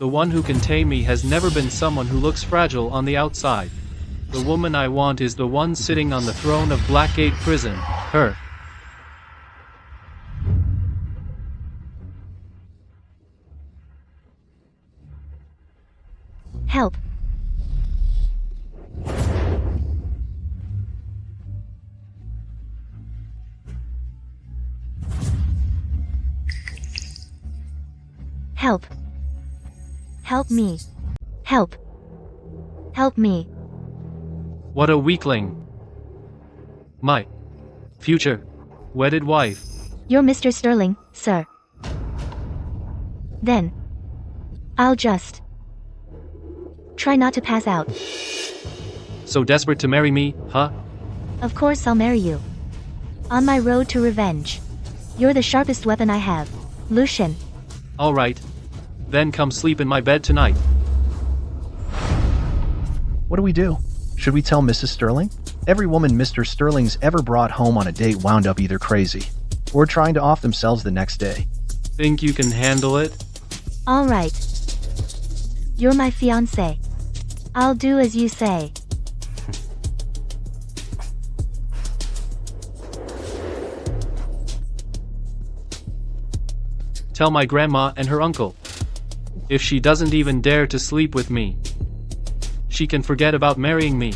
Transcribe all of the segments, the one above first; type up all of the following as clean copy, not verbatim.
The one who can tame me has never been someone who looks fragile on the outside. The woman I want is the one sitting on the throne of Blackgate Prison, her. Help. Help. Help me. Help. Help me. What a weakling. My future wedded wife. You're Mr. Sterling, sir. Then I'll just try not to pass out. So desperate to marry me, huh? Of course I'll marry you. On my road to revenge. You're the sharpest weapon I have. Lucian. Alright. Then come sleep in my bed tonight. What do we do? Should we tell Mrs. Sterling? Every woman Mr. Sterling's ever brought home on a date wound up either crazy or trying to off themselves the next day. Think you can handle it? Alright. You're my fiancé. I'll do as you say. Tell my grandma and her uncle. If she doesn't even dare to sleep with me, she can forget about marrying me.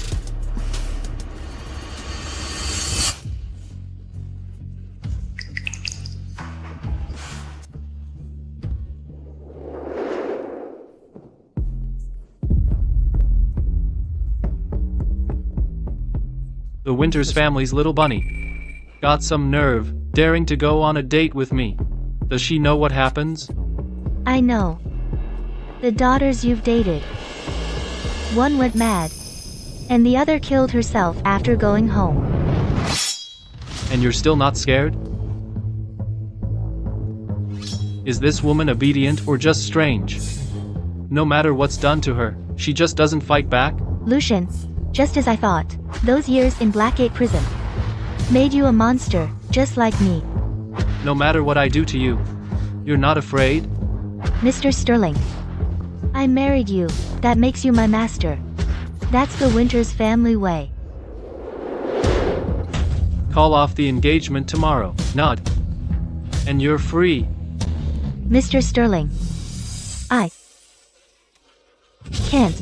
The Winters family's little bunny got some nerve, daring to go on a date with me. Does she know what happens? I know. The daughters you've dated. One went mad, and the other killed herself after going home. And you're still not scared? Is this woman obedient or just strange? No matter what's done to her, she just doesn't fight back? Lucian, just as I thought, those years in Blackgate Prison made you a monster, just like me. No matter what I do to you, you're not afraid? Mr. Sterling, I married you. That makes you my master. That's the Winters family way. Call off the engagement tomorrow. Nod. And you're free. Mr. Sterling, I can't.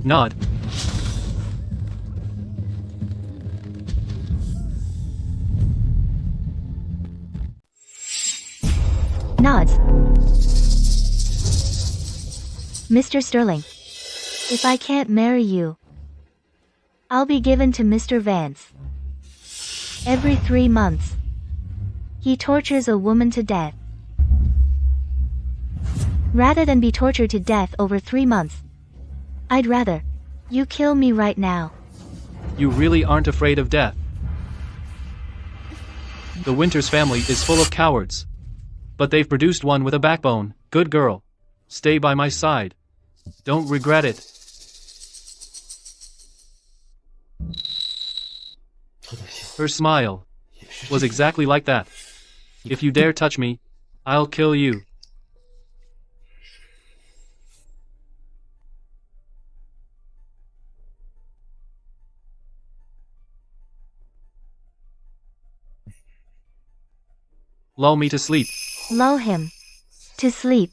Nod. Nods. Mr. Sterling, if I can't marry you, I'll be given to Mr. Vance. Every 3 months, he tortures a woman to death. Rather than be tortured to death over 3 months, I'd rather you kill me right now. You really aren't afraid of death. The Winters family is full of cowards. But they've produced one with a backbone. Good girl. Stay by my side. Don't regret it. Her smile was exactly like that. If you dare touch me, I'll kill you. Lull me to sleep. Lull him to sleep.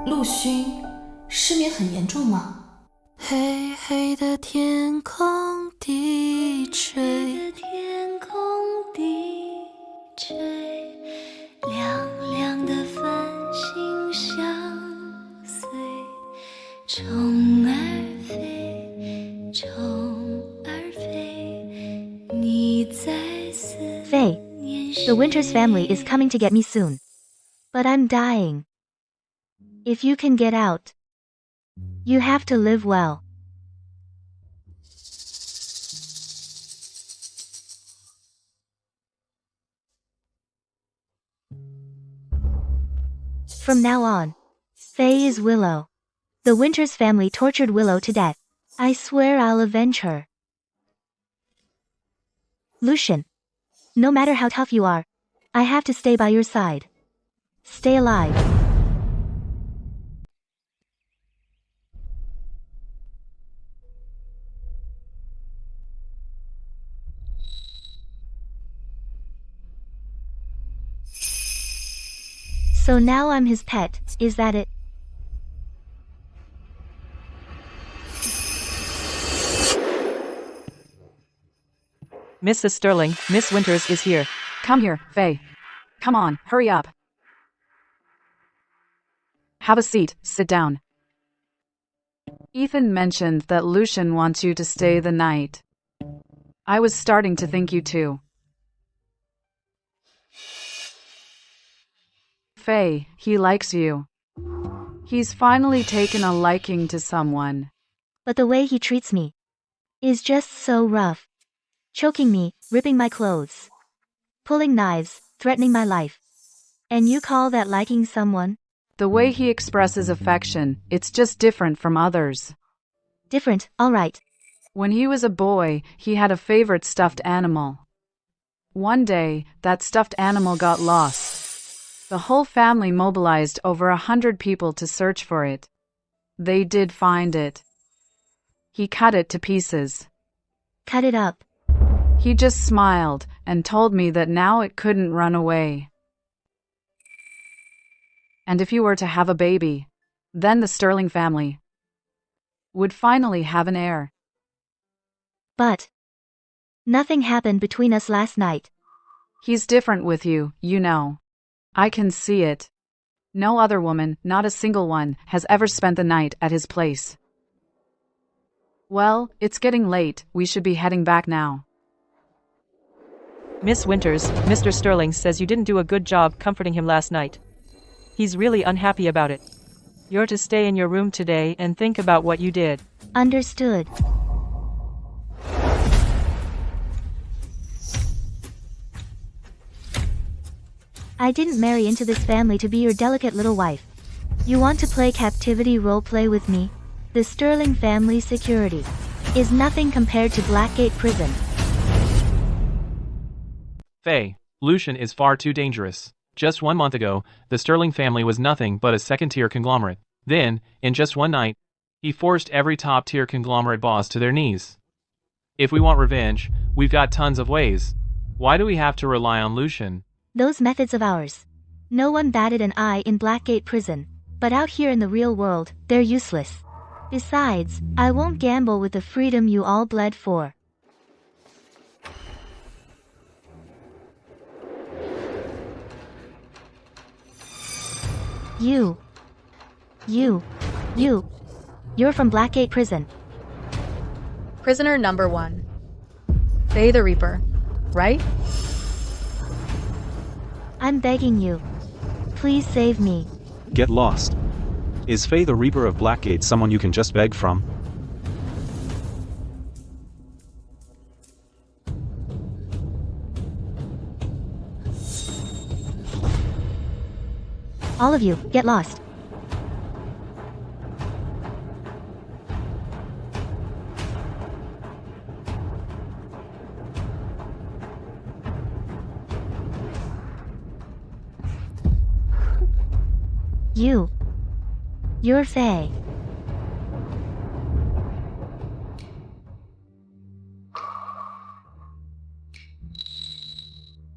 陆勋，失眠很严重吗？黑黑的天空低垂，亮亮的繁星相随，虫儿飞，虫儿飞，你在思念时。 Faye, the Winters family is coming to get me soon. But I'm dying. If you can get out, you have to live well. From now on, Faye is Willow. The Winters family tortured Willow to death. I swear I'll avenge her. Lucian, no matter how tough you are, I have to stay by your side. Stay alive. So now I'm his pet, is that it? Mrs. Sterling, Miss Winters is here. Come here, Faye. Come on, hurry up. Have a seat, sit down. Ethan mentioned that Lucian wants you to stay the night. I was starting to think you too. Faye, he likes you. He's finally taken a liking to someone. But the way he treats me is just so rough. Choking me, ripping my clothes, pulling knives, threatening my life. And you call that liking someone? The way he expresses affection, it's just different from others. Different, alright. When he was a boy, he had a favorite stuffed animal. One day, that stuffed animal got lost. The whole family mobilized over 100 people to search for it. They did find it. He cut it to pieces. Cut it up. He just smiled and told me that now it couldn't run away. And if you were to have a baby, then the Sterling family would finally have an heir. But nothing happened between us last night. He's different with you, you know. I can see it. No other woman, not a single one, has ever spent the night at his place. Well, it's getting late, we should be heading back now. Miss Winters, Mr. Sterling says you didn't do a good job comforting him last night. He's really unhappy about it. You're to stay in your room today and think about what you did. Understood. I didn't marry into this family to be your delicate little wife. You want to play captivity roleplay with me? The Sterling family security is nothing compared to Blackgate Prison. Faye, Lucian is far too dangerous. Just 1 month ago, the Sterling family was nothing but a second-tier conglomerate. Then, in just one night, he forced every top-tier conglomerate boss to their knees. If we want revenge, we've got tons of ways. Why do we have to rely on Lucian? Those methods of ours. No one batted an eye in Blackgate Prison. But out here in the real world, they're useless. Besides, I won't gamble with the freedom you all bled for. You're from Blackgate Prison. Prisoner number 1. Faye the Reaper, right? I'm begging you. Please save me. Get lost. Is Faye the Reaper of Blackgate someone you can just beg from? All of you, get lost. You're Faye.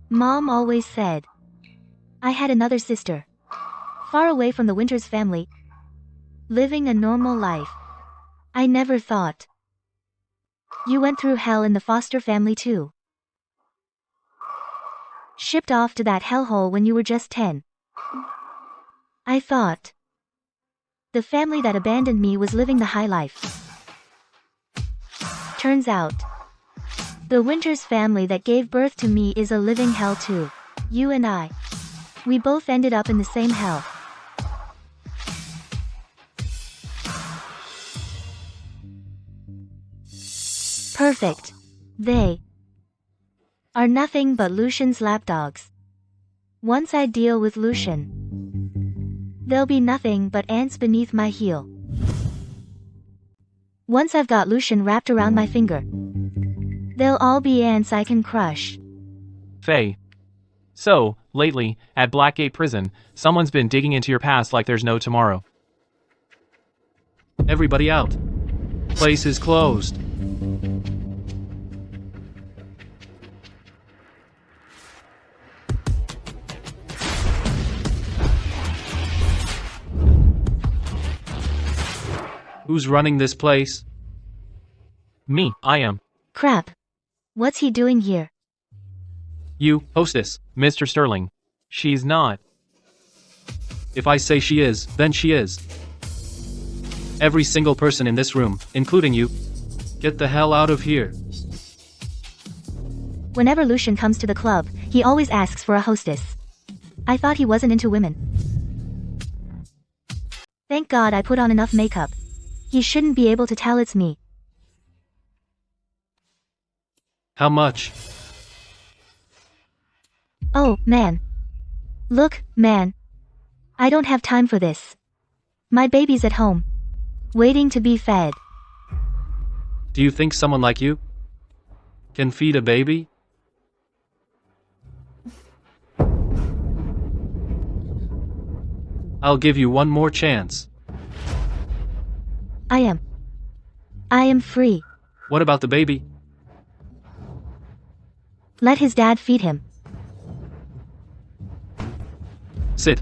Mom always said I had another sister, far away from the Winters family, living a normal life. I never thought you went through hell in the foster family too. Shipped off to that hellhole when you were just 10. I thought the family that abandoned me was living the high life. Turns out, the Winters family that gave birth to me is a living hell too. You and I, we both ended up in the same hell. Perfect. They are nothing but Lucian's lapdogs. Once I deal with Lucian, they'll be nothing but ants beneath my heel. Once I've got Lucian wrapped around my finger, they'll all be ants I can crush. Faye, So, lately, at Blackgate Prison, someone's been digging into your past like there's no tomorrow. Everybody out. Place is closed. Who's running this place? Me, I am. Crap. What's he doing here? You, hostess, Mr. Sterling. She's not. If I say she is, then she is. Every single person in this room, including you, get the hell out of here. Whenever Lucian comes to the club, he always asks for a hostess. I thought he wasn't into women. Thank God I put on enough makeup. He shouldn't be able to tell it's me. How much? Oh, man. Look, man. I don't have time for this. My baby's at home, waiting to be fed. Do you think someone like you can feed a baby? I'll give you one more chance. I am free. What about the baby? Let his dad feed him. Sit.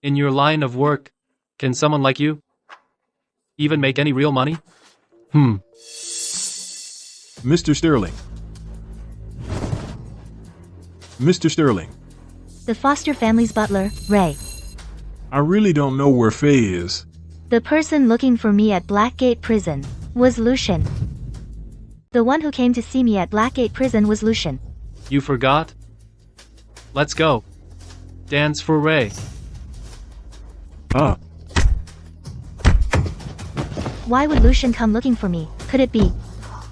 In your line of work, can someone like you even make any real money? Mr. Sterling. Mr. Sterling. The Foster family's butler, Ray. I really don't know where Faye is. The person looking for me at Blackgate Prison was Lucian. The one who came to see me at Blackgate Prison was Lucian. You forgot? Let's go. Dance for Ray. Ah. Why would Lucian come looking for me? Could it be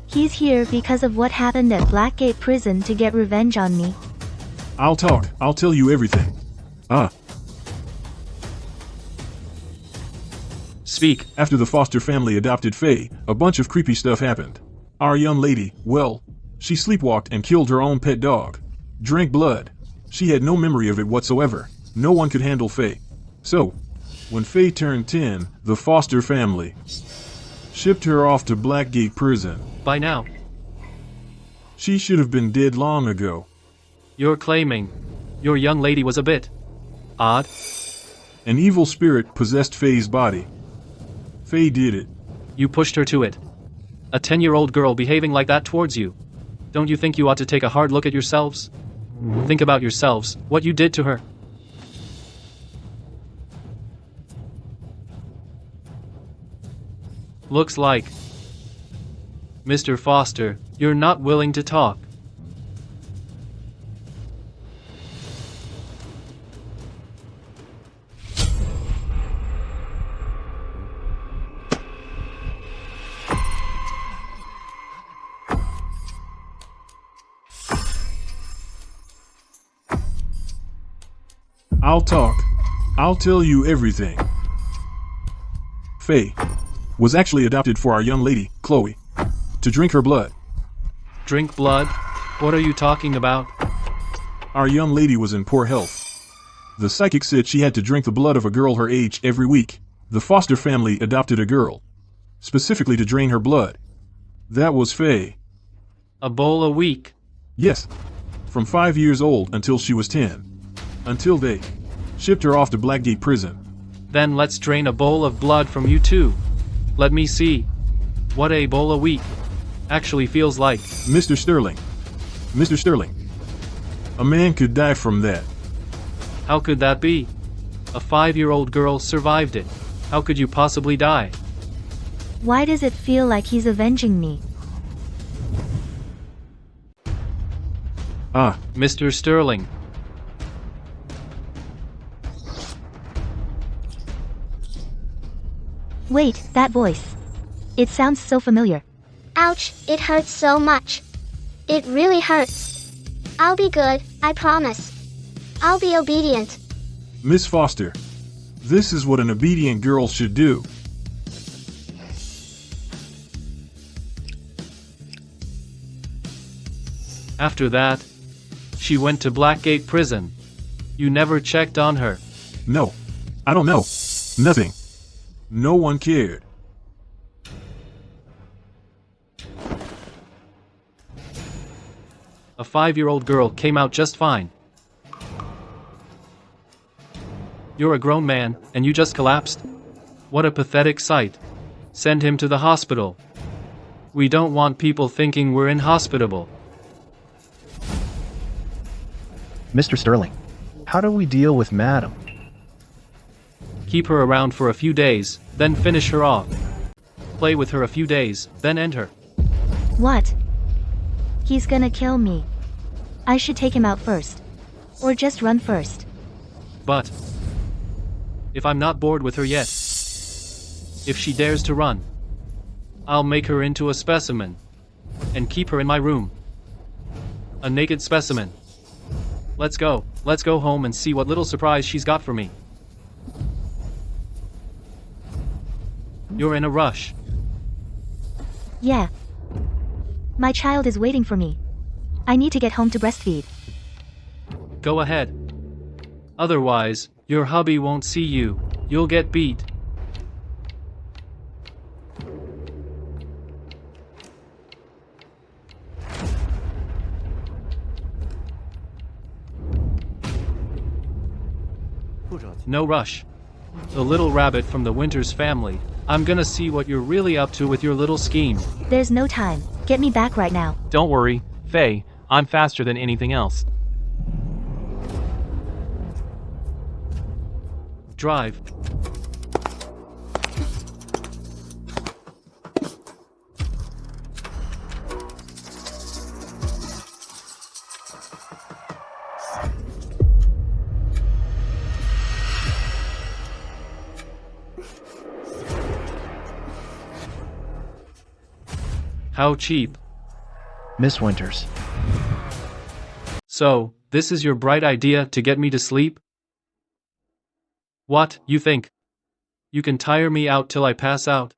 he's here because of what happened at Blackgate Prison to get revenge on me? I'll talk. I'll tell you everything. Ah. Speak. After the Foster family adopted Faye, a bunch of creepy stuff happened. Our young lady, well, she sleepwalked and killed her own pet dog. Drank blood. She had no memory of it whatsoever. No one could handle Faye. So, when Faye turned 10, the Foster family shipped her off to Blackgate Prison. By now, She should have been dead long ago. you're claiming your young lady was a bit odd? An evil spirit possessed Faye's body. Faye did it. You pushed her to it. A 10-year-old girl behaving like that towards you. Don't you think you ought to take a hard look at yourselves? Think about yourselves, what you did to her. Looks like, Mr. Foster, you're not willing to talk. I'll talk. I'll tell you everything. Faye was actually adopted for our young lady, Chloe, to drink her blood. Drink blood? What are you talking about? Our young lady was in poor health. The psychic said she had to drink the blood of a girl her age every week. The Foster family adopted a girl, specifically to drain her blood. That was Faye. A bowl a week? Yes, from 5 years old until she was 10. Until they shipped her off to Blackgate Prison. Then let's drain a bowl of blood from you too. Let me see what a bowl a week actually feels like. Mr. Sterling. Mr. Sterling. A man could die from that. How could that be? A 5-year-old girl survived it. How could you possibly die? Why does it feel like he's avenging me? Ah, Mr. Sterling. Wait, that voice. It sounds so familiar. Ouch, it hurts so much. It really hurts. I'll be good, I promise. I'll be obedient. Miss Foster, this is what an obedient girl should do. After that, she went to Blackgate Prison. You never checked on her. No, I don't know. Nothing. No one cared. A 5-year-old girl came out just fine. You're a grown man, and you just collapsed? What a pathetic sight. Send him to the hospital. We don't want people thinking we're inhospitable. Mr. Sterling, how do we deal with Madam? Keep her around for a few days, then finish her off. Play with her a few days, then end her. What? He's gonna kill me. I should take him out first. Or just run first. But if I'm not bored with her yet, if she dares to run, I'll make her into a specimen and keep her in my room. A naked specimen. Let's go home and see what little surprise she's got for me. You're in a rush. Yeah. My child is waiting for me. I need to get home to breastfeed. Go ahead. Otherwise, your hubby won't see you. You'll get beat. No rush. The little rabbit from the Winters family. I'm gonna see what you're really up to with your little scheme. There's no time. Get me back right now. Don't worry, Faye. I'm faster than anything else. Drive. How cheap. Miss Winters. So, this is your bright idea to get me to sleep? What, you think? You can tire me out till I pass out?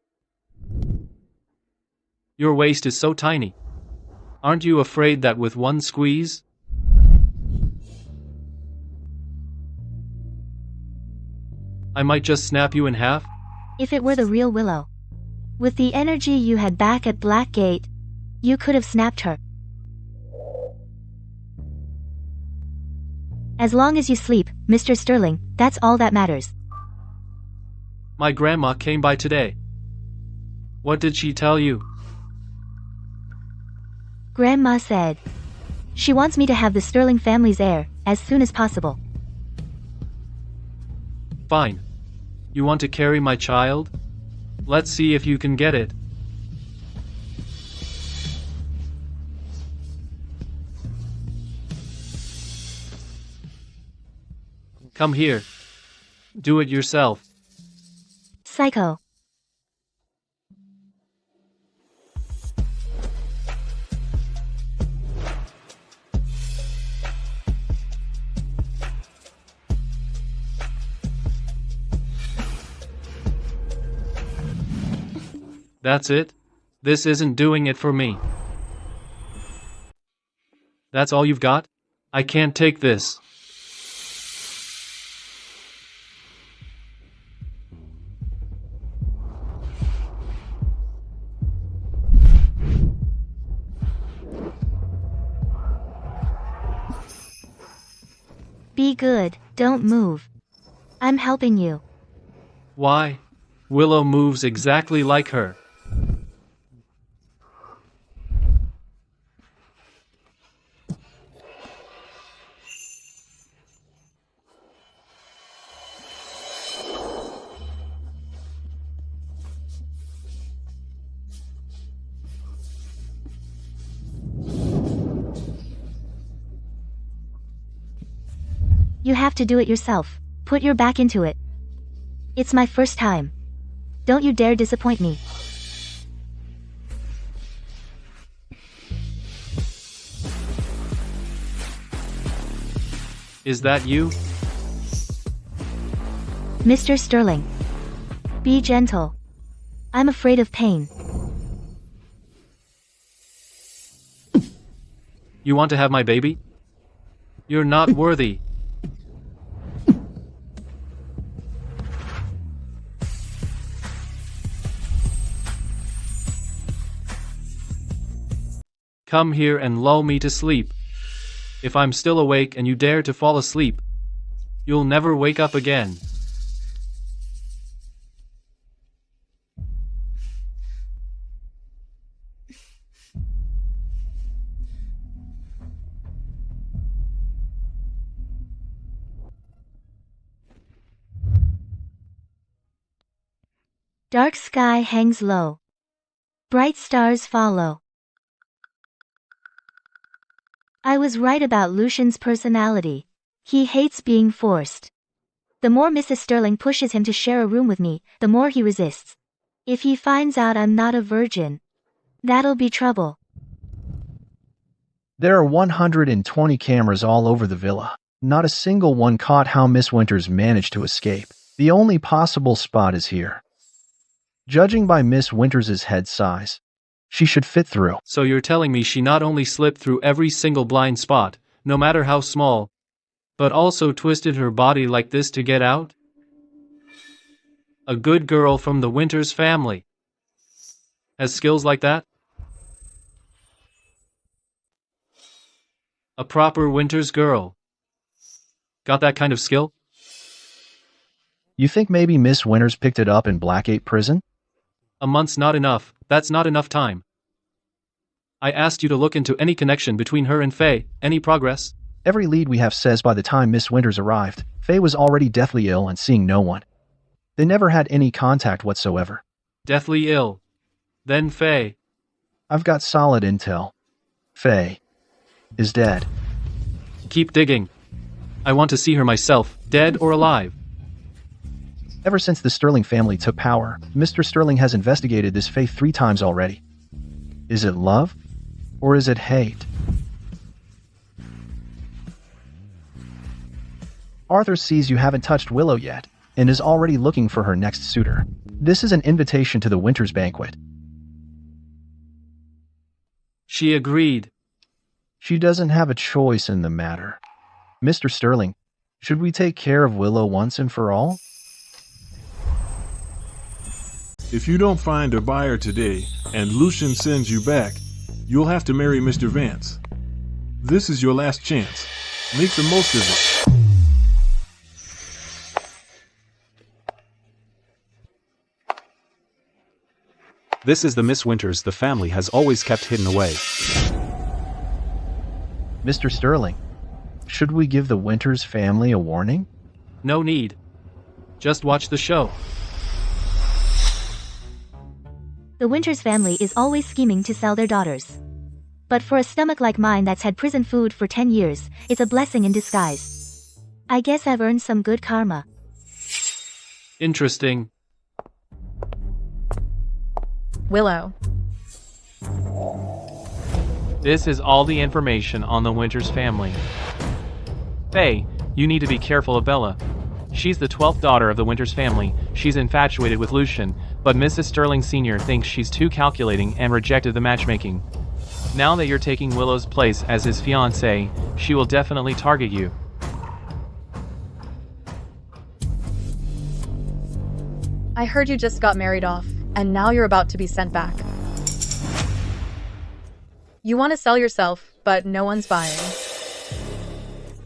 Your waist is so tiny. Aren't you afraid that with one squeeze? I might just snap you in half? If it were the real Willow. With the energy you had back at Blackgate, you could have snapped her. As long as you sleep, Mr. Sterling, that's all that matters. My grandma came by today. What did she tell you? Grandma said she wants me to have the Sterling family's heir as soon as possible. Fine. You want to carry my child? Let's see if you can get it. Come here. Do it yourself. Psycho. That's it? This isn't doing it for me. That's all you've got? I can't take this. Be good, don't move. I'm helping you. Why? Willow moves exactly like her. You have to do it yourself. Put your back into it. It's my first time. Don't you dare disappoint me. Is that you? Mr. Sterling. Be gentle. I'm afraid of pain. You want to have my baby? You're not worthy. Come here and lull me to sleep. If I'm still awake and you dare to fall asleep, you'll never wake up again. Dark sky hangs low. Bright stars follow. I was right about Lucian's personality. He hates being forced. The more Mrs. Sterling pushes him to share a room with me, the more he resists. If he finds out I'm not a virgin, that'll be trouble. There are 120 cameras all over the villa. Not a single one caught how Miss Winters managed to escape. The only possible spot is here. Judging by Miss Winters' head size, she should fit through. So you're telling me she not only slipped through every single blind spot, no matter how small, but also twisted her body like this to get out? A good girl from the Winters family has skills like that? A proper Winters girl got that kind of skill? You think maybe Miss Winters picked it up in Blackgate prison? A month's not enough. That's not enough time. I asked you to look into any connection between her and Faye. Any progress? Every lead we have says by the time Miss Winters arrived, Faye was already deathly ill and seeing no one. They never had any contact whatsoever. Deathly ill. Then Faye. I've got solid intel. Faye is dead. Keep digging. I want to see her myself, dead or alive. Ever since the Sterling family took power, Mr. Sterling has investigated this Faye 3 times already. Is it love? Or is it hate? Arthur sees you haven't touched Willow yet, and is already looking for her next suitor. This is an invitation to the Winters banquet. She agreed. She doesn't have a choice in the matter. Mr. Sterling, should we take care of Willow once and for all? If you don't find a buyer today, and Lucian sends you back, you'll have to marry Mr. Vance. This is your last chance. Make the most of it. This is the Miss Winters the family has always kept hidden away. Mr. Sterling, should we give the Winters family a warning? No need. Just watch the show. The Winters family is always scheming to sell their daughters. But for a stomach like mine that's had prison food for 10 years, it's a blessing in disguise. I guess I've earned some good karma. Interesting. Willow. This is all the information on the Winters family. Faye, you need to be careful of Bella. She's the 12th daughter of the Winters family. She's infatuated with Lucian, but Mrs. Sterling Sr. thinks she's too calculating and rejected the matchmaking. Now that you're taking Willow's place as his fiancée, she will definitely target you. I heard you just got married off, and now you're about to be sent back. You want to sell yourself, but no one's buying.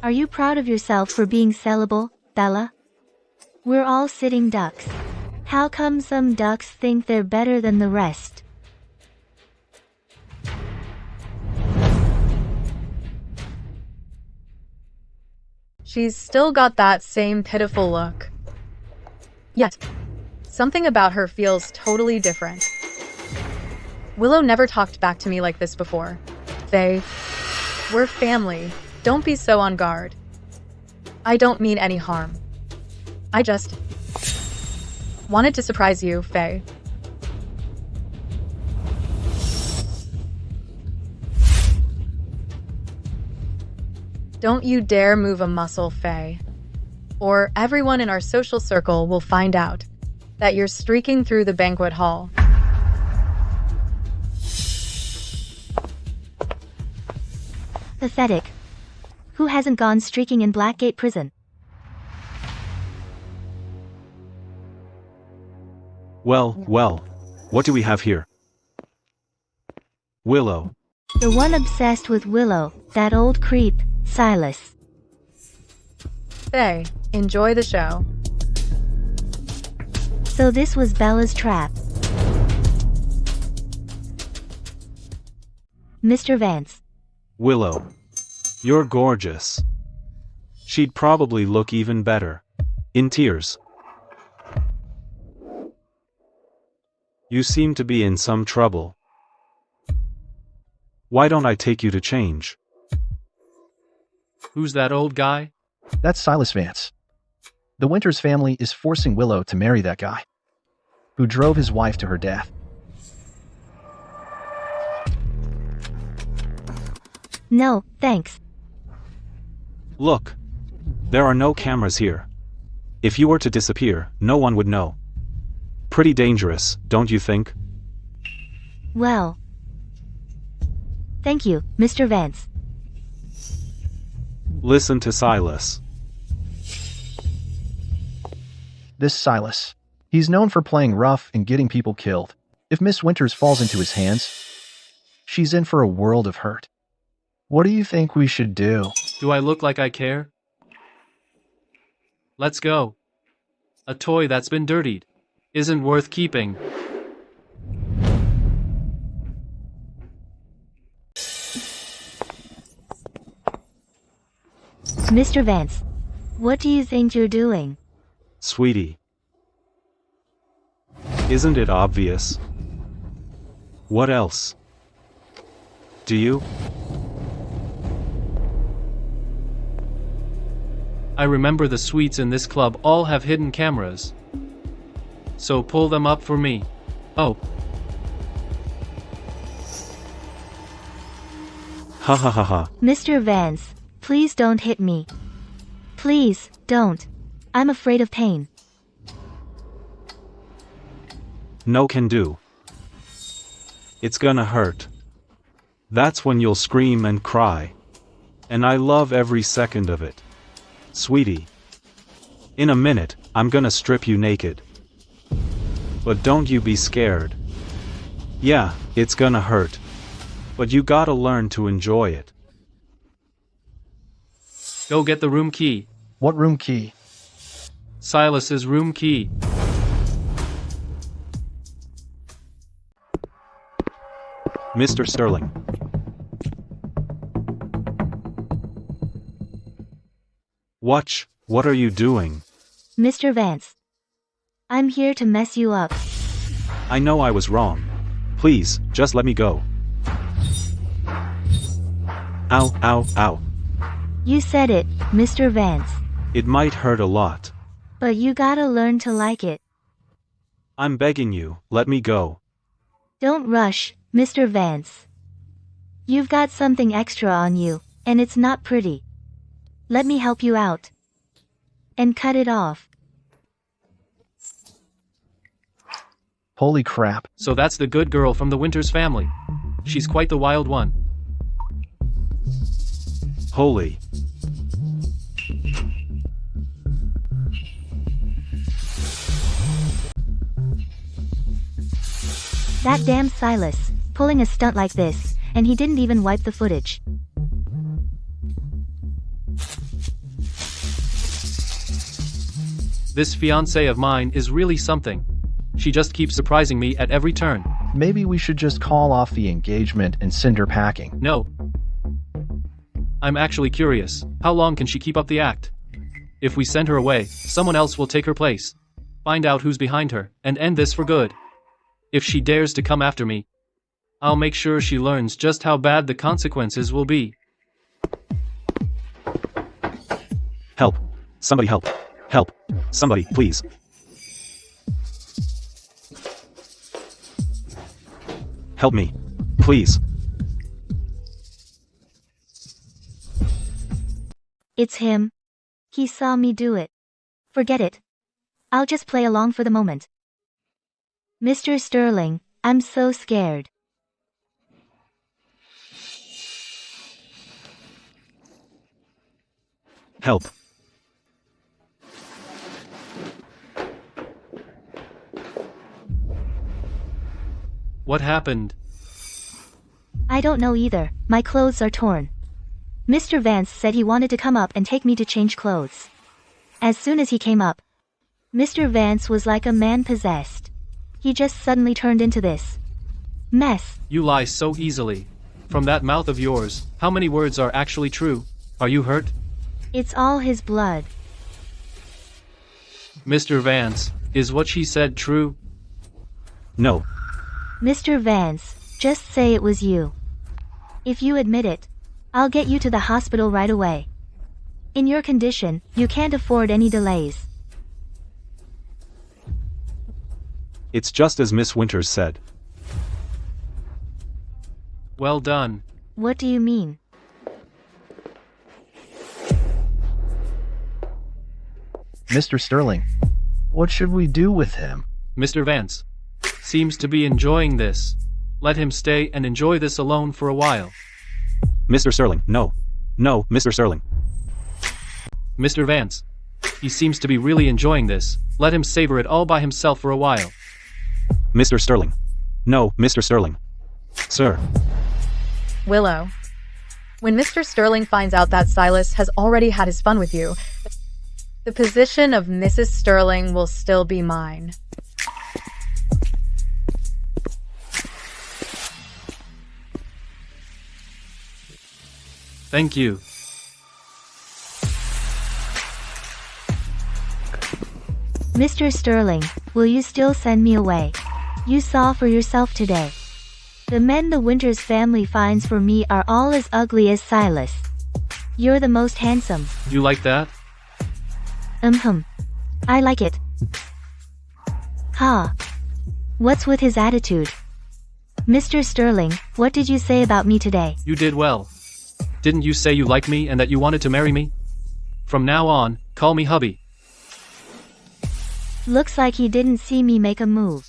Are you proud of yourself for being sellable, Bella? We're all sitting ducks. How come some ducks think they're better than the rest? She's still got that same pitiful look. Yet, something about her feels totally different. Willow never talked back to me like this before. We're family. Don't be so on guard. I don't mean any harm. I just wanted to surprise you, Faye. Don't you dare move a muscle, Faye. or everyone in our social circle will find out that you're streaking through the banquet hall. Pathetic. Who hasn't gone streaking in Blackgate prison? Well, what do we have here? Willow. The one obsessed with Willow, that old creep, Silas. Faye, enjoy the show. So this was Bella's trap. Mr. Vance. Willow. You're gorgeous. She'd probably look even better. In tears. You seem to be in some trouble. Why don't I take you to change? Who's that old guy? That's Silas Vance. The Winters family is forcing Willow to marry that guy, who drove his wife to her death. No, thanks. Look. There are no cameras here. If you were to disappear, no one would know. Pretty dangerous, don't you think? Well. Thank you, Mr. Vance. Listen to Silas. This Silas. He's known for playing rough and getting people killed. If Miss Winters falls into his hands, she's in for a world of hurt. What do you think we should do? Do I look like I care? Let's go. A toy that's been dirtied isn't worth keeping. Mr. Vance, what do you think you're doing? Sweetie. Isn't it obvious? What else? Do you? I remember the suites in this club all have hidden cameras. So pull them up for me. Oh. Ha ha ha ha. Mr. Vance, please don't hit me. Please, don't. I'm afraid of pain. No can do. It's gonna hurt. That's when you'll scream and cry. And I love every second of it. Sweetie. In a minute, I'm gonna strip you naked. But don't you be scared. Yeah, it's gonna hurt. But you gotta learn to enjoy it. Go get the room key. What room key? Silas's room key. Mr. Sterling. What are you doing? Mr. Vance. I'm here to mess you up. I know I was wrong. Please, just let me go. Ow, ow, ow. You said it, Mr. Vance. It might hurt a lot. But you gotta learn to like it. I'm begging you, let me go. Don't rush, Mr. Vance. You've got something extra on you, and it's not pretty. Let me help you out. And cut it off. Holy crap. So that's the good girl from the Winters family. She's quite the wild one. Holy. That damn Silas, pulling a stunt like this, and he didn't even wipe the footage. This fiancée of mine is really something. She just keeps surprising me at every turn. Maybe we should just call off the engagement and send her packing. No. I'm actually curious. How long can she keep up the act? If we send her away, someone else will take her place. Find out who's behind her, and end this for good. If she dares to come after me, I'll make sure she learns just how bad the consequences will be. Help. Somebody help. Help. Somebody, please. Help me. Please. It's him. He saw me do it. Forget it. I'll just play along for the moment. Mr. Sterling, I'm so scared. Help. What happened? I don't know either. My clothes are torn. Mr. Vance said he wanted to come up and take me to change clothes. As soon as he came up, Mr. Vance was like a man possessed. He just suddenly turned into this mess. You lie so easily. From that mouth of yours, how many words are actually true? Are you hurt? It's all his blood. Mr. Vance, is what she said true? No. Mr. Vance, just say it was you. If you admit it, I'll get you to the hospital right away. In your condition, you can't afford any delays. It's just as Miss Winters said. Well done. What do you mean? Mr. Sterling, what should we do with him? Mr. Vance seems to be enjoying this. Let him stay and enjoy this alone for a while. Mr. Sterling, no. No, Mr. Sterling. Mr. Vance, he seems to be really enjoying this. Let him savor it all by himself for a while. Mr. Sterling. No, Mr. Sterling. Sir. Willow, when Mr. Sterling finds out that Silas has already had his fun with you, the position of Mrs. Sterling will still be mine. Thank you. Mr. Sterling, will you still send me away? You saw for yourself today. The men the Winters family finds for me are all as ugly as Silas. You're the most handsome. You like that? I like it. Ha. What's with his attitude? Mr. Sterling, what did you say about me today? You did well. Didn't you say you like me and that you wanted to marry me? From now on, call me hubby. Looks like he didn't see me make a move.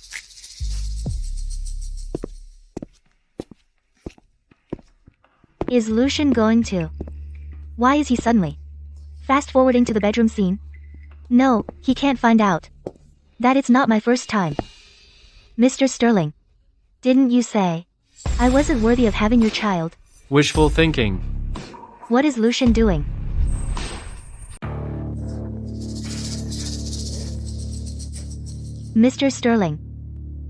Is Lucian going to? Why is he suddenly fast-forwarding to the bedroom scene? No, he can't find out that it's not my first time. Mr. Sterling, didn't you say I wasn't worthy of having your child? Wishful thinking. What is Lucian doing? Mr. Sterling,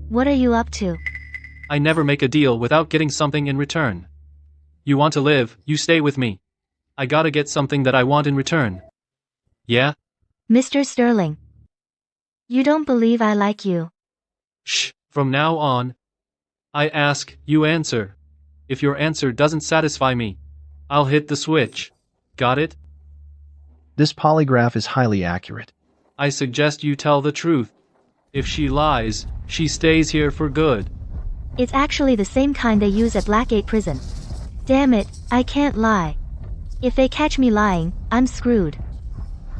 what are you up to? I never make a deal without getting something in return. You want to live, you stay with me. I gotta get something that I want in return. Yeah? Mr. Sterling, you don't believe I like you. Shh, from now on, I ask, you answer. If your answer doesn't satisfy me, I'll hit the switch. Got it? This polygraph is highly accurate. I suggest you tell the truth. If she lies, she stays here for good. It's actually the same kind they use at Blackgate Prison. Damn it, I can't lie. If they catch me lying, I'm screwed.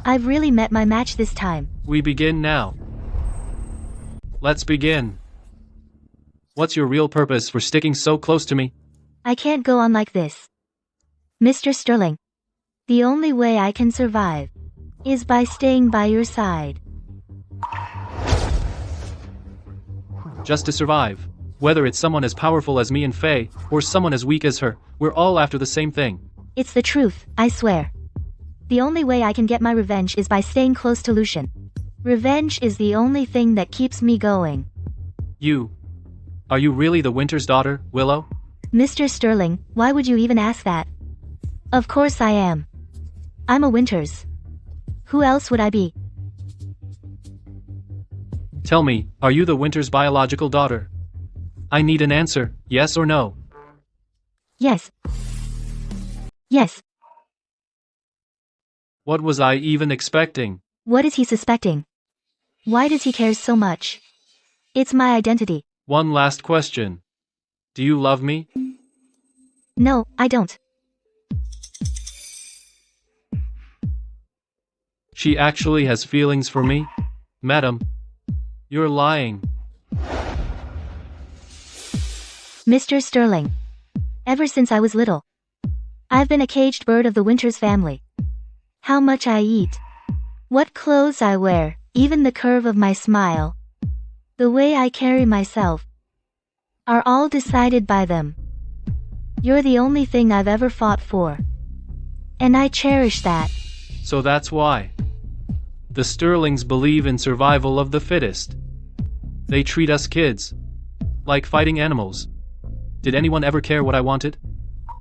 I've really met my match this time. We begin now. Let's begin. What's your real purpose for sticking so close to me? I can't go on like this. Mr. Sterling, the only way I can survive is by staying by your side. Just to survive. Whether it's someone as powerful as me and Faye, or someone as weak as her, we're all after the same thing. It's the truth, I swear. The only way I can get my revenge is by staying close to Lucian. Revenge is the only thing that keeps me going. Are you really the Winters' daughter, Willow? Mr. Sterling, why would you even ask that? Of course I am. I'm a Winters. Who else would I be? Tell me, are you the Winters' biological daughter? I need an answer, yes or no. Yes. Yes. What was I even expecting? What is he suspecting? Why does he care so much? It's my identity. One last question. Do you love me? No, I don't. She actually has feelings for me? Madam, you're lying. Mr. Sterling. Ever since I was little, I've been a caged bird of the Winters family. How much I eat, what clothes I wear, even the curve of my smile, the way I carry myself, are all decided by them. You're the only thing I've ever fought for, and I cherish that. So that's why. The Sterlings believe in survival of the fittest. They treat us kids like fighting animals. Did anyone ever care what I wanted?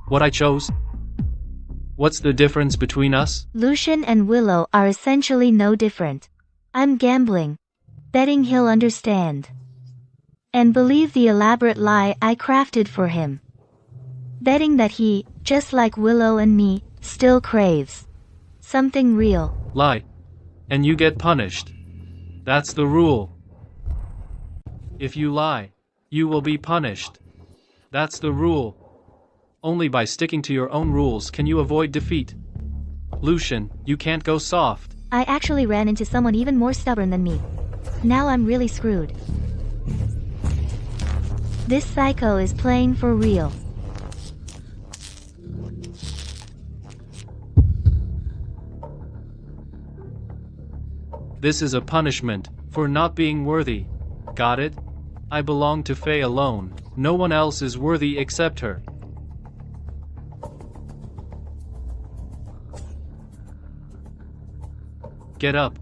What I chose? What's the difference between us? Lucian and Willow are essentially no different. I'm gambling, betting he'll understand, and believe the elaborate lie I crafted for him. Betting that he, just like Willow and me, still craves something real. Lie. And you get punished. That's the rule. If you lie, you will be punished. That's the rule. Only by sticking to your own rules can you avoid defeat. Lucian, you can't go soft. I actually ran into someone even more stubborn than me. Now I'm really screwed. This psycho is playing for real. This is a punishment for not being worthy. Got it? I belong to Faye alone. No one else is worthy except her. Get up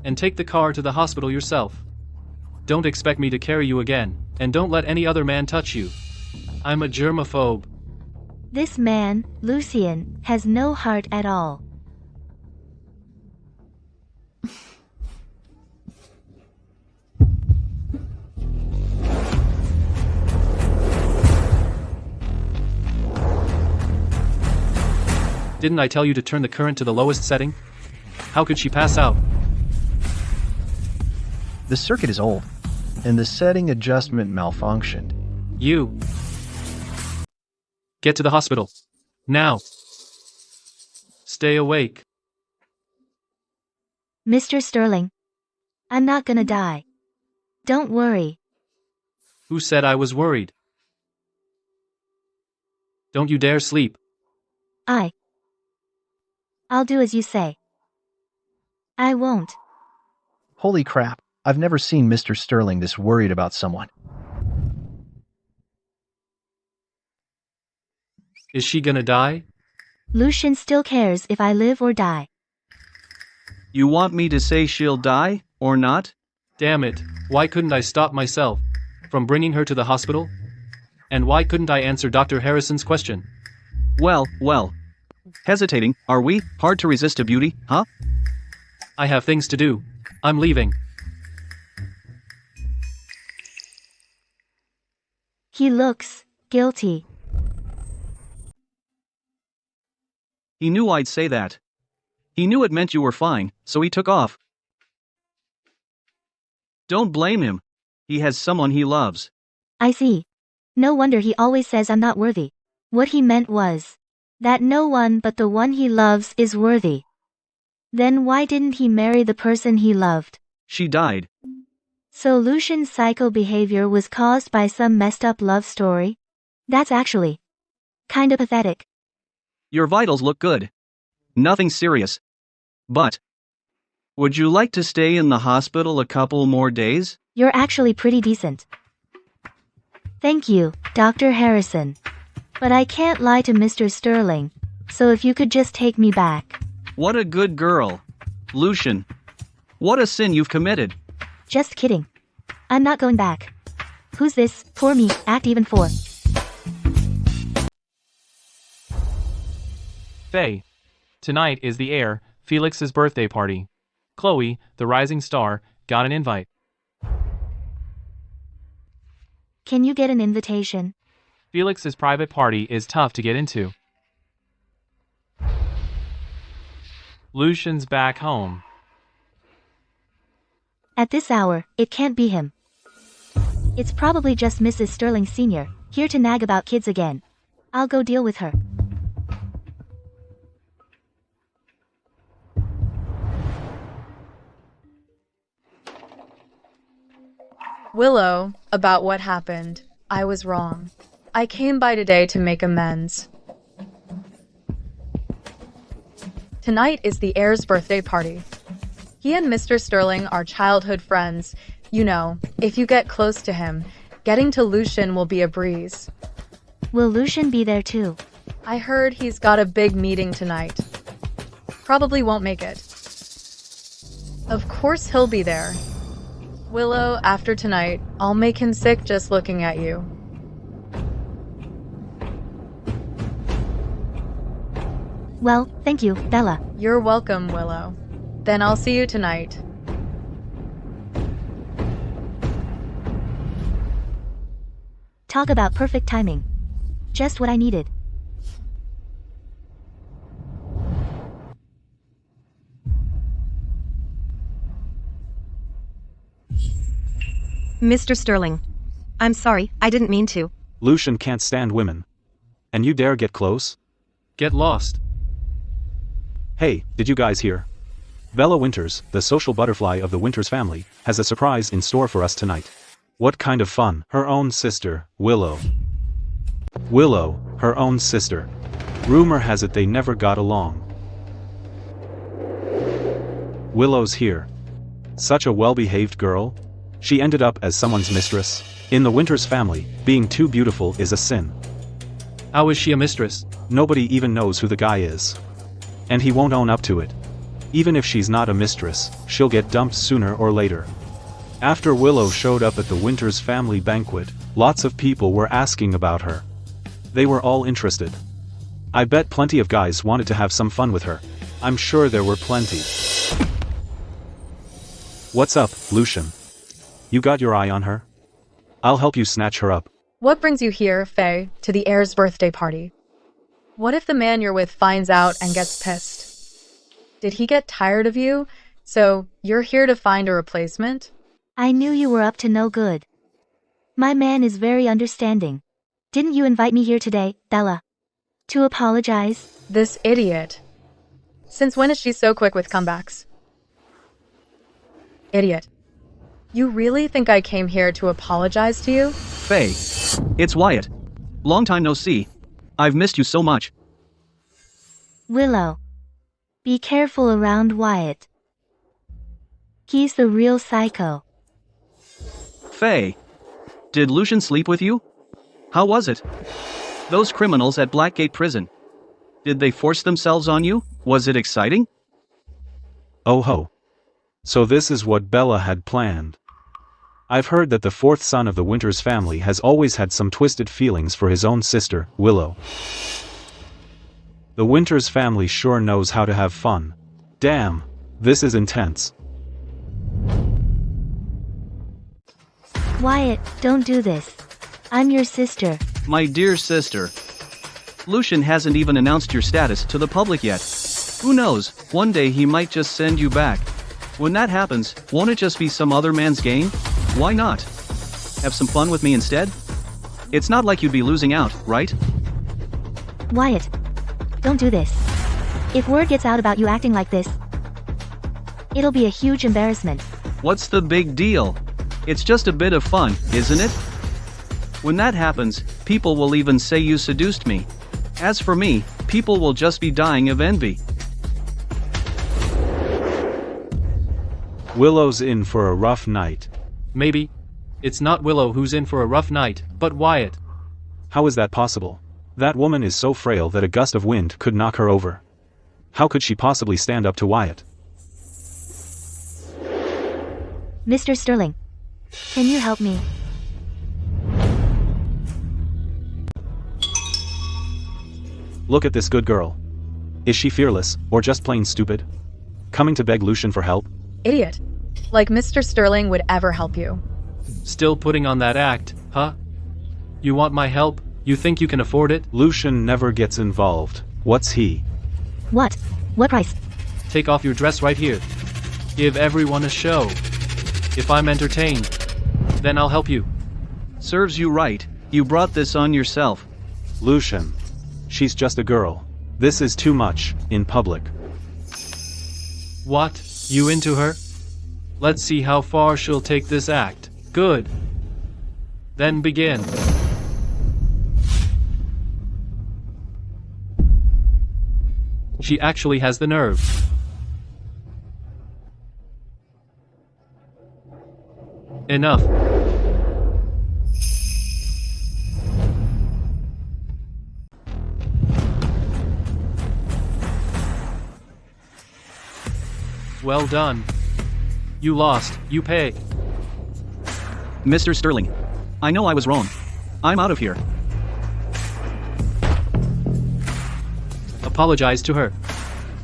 and take the car to the hospital yourself. Don't expect me to carry you again, and don't let any other man touch you. I'm a germaphobe. This man, Lucian, has no heart at all. Didn't I tell you to turn the current to the lowest setting? How could she pass out? The circuit is old, and the setting adjustment malfunctioned. You. Get to the hospital. Now. Stay awake. Mr. Sterling. I'm not gonna die. Don't worry. Who said I was worried? Don't you dare sleep. I'll do as you say. I won't. Holy crap, I've never seen Mr. Sterling this worried about someone. Is she gonna die? Lucian still cares if I live or die. You want me to say she'll die, or not? Damn it, why couldn't I stop myself from bringing her to the hospital? And why couldn't I answer Dr. Harrison's question? Well. Hesitating, are we? Hard to resist a beauty, huh? I have things to do. I'm leaving. He looks guilty. He knew I'd say that. He knew it meant you were fine, so he took off. Don't blame him. He has someone he loves. I see. No wonder he always says I'm not worthy. What he meant was that no one but the one he loves is worthy. Then why didn't he marry the person he loved? She died. So Lucian's psycho behavior was caused by some messed up love story? That's actually kinda pathetic. Your vitals look good. Nothing serious. But would you like to stay in the hospital a couple more days? You're actually pretty decent. Thank you, Dr. Harrison. But I can't lie to Mr. Sterling, so if you could just take me back. What a good girl. Lucian. What a sin you've committed. Just kidding. I'm not going back. Who's this, poor me, act even for? Faye. Tonight is the heir, Felix's birthday party. Chloe, the rising star, got an invite. Can you get an invitation? Felix's private party is tough to get into. Lucian's back home. At this hour, it can't be him. It's probably just Mrs. Sterling Sr., here to nag about kids again. I'll go deal with her. Willow, about what happened. I was wrong. I came by today to make amends. Tonight is the heir's birthday party. He and Mr. Sterling are childhood friends. You know, if you get close to him, getting to Lucian will be a breeze. Will Lucian be there too? I heard he's got a big meeting tonight. Probably won't make it. Of course he'll be there. Willow, after tonight, I'll make him sick just looking at you. Well, thank you, Bella. You're welcome, Willow. Then I'll see you tonight. Talk about perfect timing. Just what I needed. Mr. Sterling. I'm sorry, I didn't mean to. Lucian can't stand women. And you dare get close? Get lost. Hey, did you guys hear? Bella Winters, the social butterfly of the Winters family, has a surprise in store for us tonight. What kind of fun? Her own sister, Willow. Willow, her own sister. Rumor has it they never got along. Willow's here. Such a well-behaved girl. She ended up as someone's mistress. In the Winters family, being too beautiful is a sin. How is she a mistress? Nobody even knows who the guy is. And he won't own up to it. Even if she's not a mistress, she'll get dumped sooner or later. After Willow showed up at the Winters family banquet, lots of people were asking about her. They were all interested. I bet plenty of guys wanted to have some fun with her. I'm sure there were plenty. What's up, Lucian? You got your eye on her? I'll help you snatch her up. What brings you here, Faye, to the heir's birthday party? What if the man you're with finds out and gets pissed? Did he get tired of you? So you're here to find a replacement? I knew you were up to no good. My man is very understanding. Didn't you invite me here today, Bella? To apologize? This idiot. Since when is she so quick with comebacks? Idiot. You really think I came here to apologize to you? Faye, it's Wyatt. Long time no see. I've missed you so much. Willow. Be careful around Wyatt. He's the real psycho. Faye, did Lucian sleep with you? How was it? Those criminals at Blackgate Prison. Did they force themselves on you? Was it exciting? Oh ho. So this is what Bella had planned. I've heard that the fourth son of the Winters family has always had some twisted feelings for his own sister, Willow. The Winters family sure knows how to have fun. Damn, this is intense. Wyatt, don't do this. I'm your sister. My dear sister. Lucian hasn't even announced your status to the public yet. Who knows, one day he might just send you back. When that happens, won't it just be some other man's game? Why not? Have some fun with me instead? It's not like you'd be losing out, right? Wyatt, don't do this. If word gets out about you acting like this, it'll be a huge embarrassment. What's the big deal? It's just a bit of fun, isn't it? When that happens, people will even say you seduced me. As for me, people will just be dying of envy. Willow's in for a rough night. Maybe. It's not Willow who's in for a rough night, but Wyatt. How is that possible? That woman is so frail that a gust of wind could knock her over. How could she possibly stand up to Wyatt? Mr. Sterling, can you help me? Look at this good girl. Is she fearless, or just plain stupid? Coming to beg Lucian for help? Idiot. Like Mr. Sterling would ever help you. Still putting on that act, huh? You want my help? You think you can afford it? Lucian never gets involved. What's he? What? What price? Take off your dress right here. Give everyone a show. If I'm entertained, then I'll help you. Serves you right. You brought this on yourself. Lucian. She's just a girl. This is too much, in public. What? You into her? Let's see how far she'll take this act. Good. Then begin. She actually has the nerve. Enough. Well done. You lost. You pay. Mr. Sterling, I know I was wrong. I'm out of here. Apologize to her.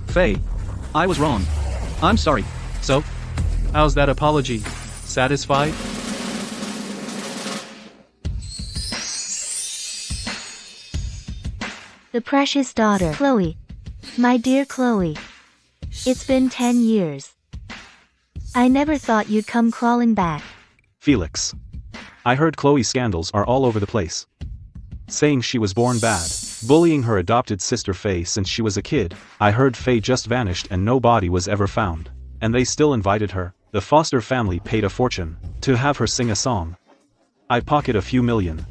Faye, I was wrong. I'm sorry. So? How's that apology? Satisfied? The precious daughter, Chloe. My dear Chloe. It's been 10 years. I never thought you'd come crawling back. Felix. I heard Chloe's scandals are all over the place. Saying she was born bad, bullying her adopted sister Faye since she was a kid. I heard Faye just vanished and no body was ever found. And they still invited her. The foster family paid a fortune to have her sing a song. I pocket a few million.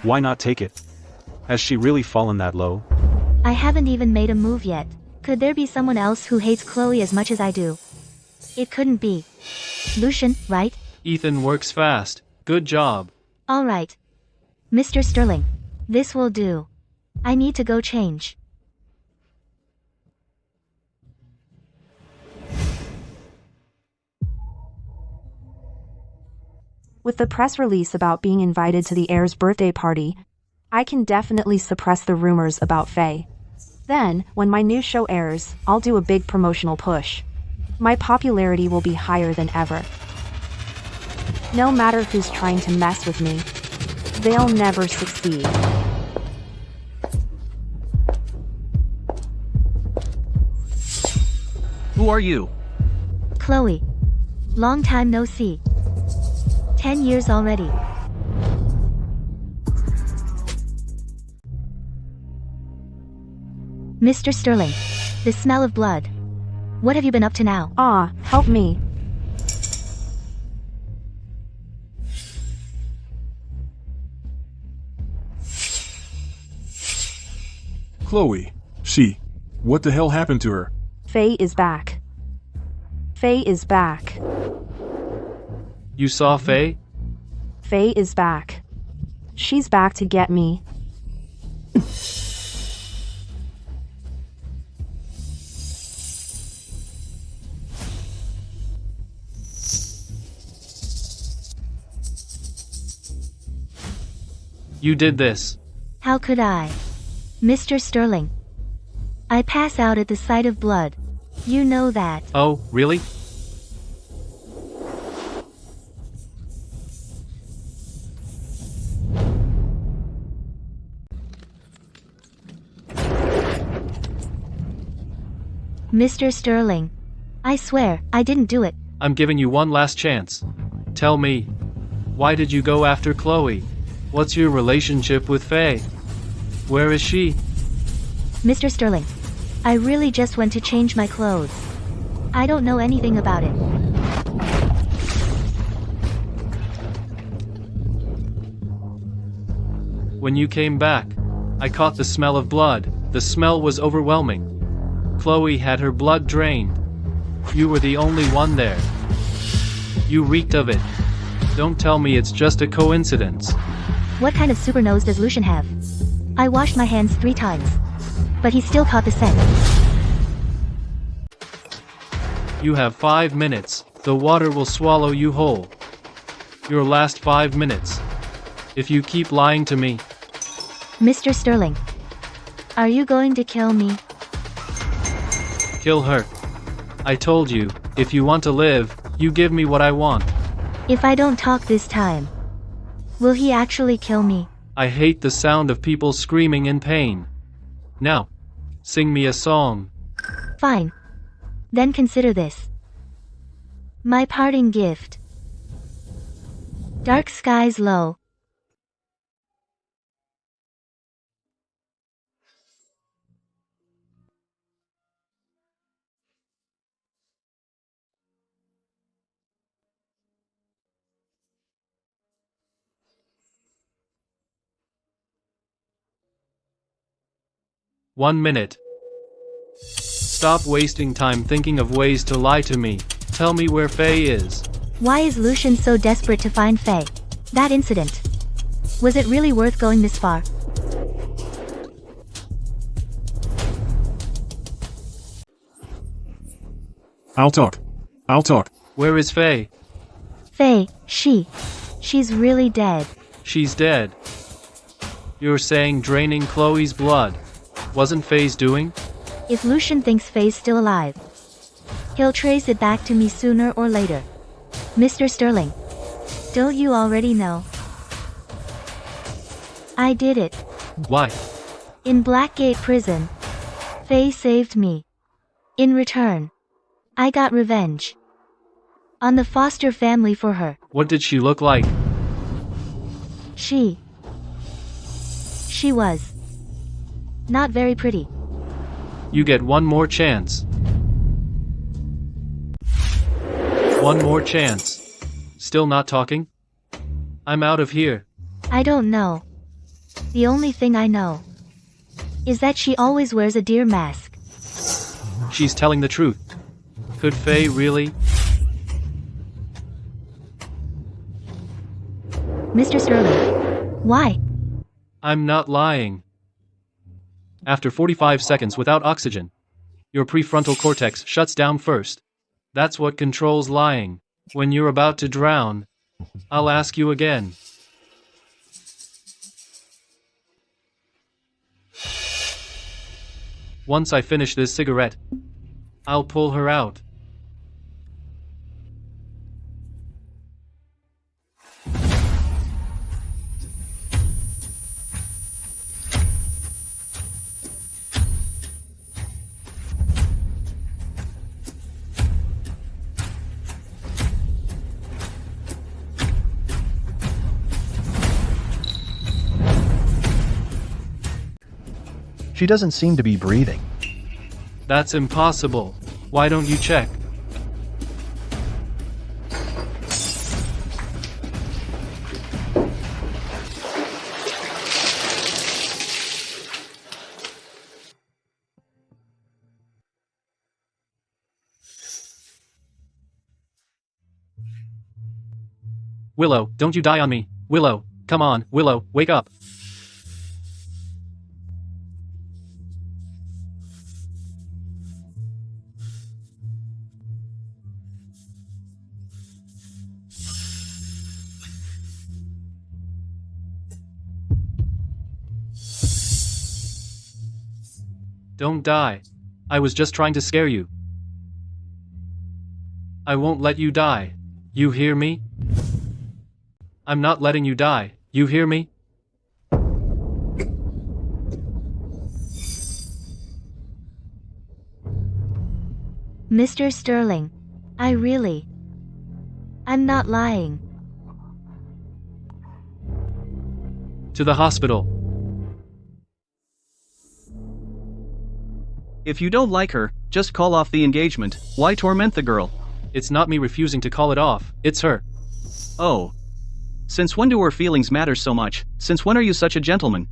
Why not take it? Has she really fallen that low? I haven't even made a move yet. Could there be someone else who hates Chloe as much as I do? It couldn't be. Lucian, right? Ethan works fast. Good job. All right. Mr. Sterling. This will do. I need to go change. With the press release about being invited to the heir's birthday party, I can definitely suppress the rumors about Faye. Then, when my new show airs, I'll do a big promotional push. My popularity will be higher than ever. No matter who's trying to mess with me, they'll never succeed. Who are you? Chloe. Long time no see. 10 years already. Mr. Sterling. The smell of blood. What have you been up to now? Ah, help me. Chloe. What the hell happened to her? Faye is back. Faye is back. You saw Faye? Faye is back. She's back to get me. You did this. How could I? Mr. Sterling. I pass out at the sight of blood. You know that. Oh, really? Mr. Sterling. I swear, I didn't do it. I'm giving you one last chance. Tell me, why did you go after Chloe? What's your relationship with Faye? Where is she? Mr. Sterling. I really just went to change my clothes. I don't know anything about it. When you came back, I caught the smell of blood. The smell was overwhelming. Chloe had her blood drained. You were the only one there. You reeked of it. Don't tell me it's just a coincidence. What kind of super nose does Lucian have? I washed my hands 3 times. But he still caught the scent. You have 5 minutes. The water will swallow you whole. Your last 5 minutes. If you keep lying to me. Mr. Sterling. Are you going to kill me? Kill her. I told you, if you want to live, you give me what I want. If I don't talk this time, will he actually kill me? I hate the sound of people screaming in pain. Now, sing me a song. Fine. Then consider this. My parting gift. Dark skies low. 1 minute. Stop wasting time thinking of ways to lie to me. Tell me where Faye is. Why is Lucian so desperate to find Faye? That incident. Was it really worth going this far? I'll talk. Where is Faye? Faye, she's really dead. She's dead. You're saying draining Chloe's blood wasn't Faye's doing? If Lucian thinks Faye's still alive, he'll trace it back to me sooner or later. Mr. Sterling, don't you already know? I did it. Why? In Blackgate Prison, Faye saved me. In return, I got revenge on the foster family for her. What did she look like? She was not very pretty. You get one more chance. One more chance. Still not talking? I'm out of here. I don't know. The only thing I know is that she always wears a deer mask. She's telling the truth. Could Faye really? Mr. Sterling, why? I'm not lying. After 45 seconds without oxygen, your prefrontal cortex shuts down first. That's what controls lying. When you're about to drown, I'll ask you again. Once I finish this cigarette, I'll pull her out. She doesn't seem to be breathing. That's impossible. Why don't you check? Willow, don't you die on me. Willow, come on, Willow, wake up. Don't die. I was just trying to scare you. I won't let you die. You hear me? I'm not letting you die. You hear me? Mr. Sterling, I'm not lying. To the hospital. If you don't like her, just call off the engagement. Why torment the girl? It's not me refusing to call it off, it's her. Oh. Since when do her feelings matter so much? Since when are you such a gentleman?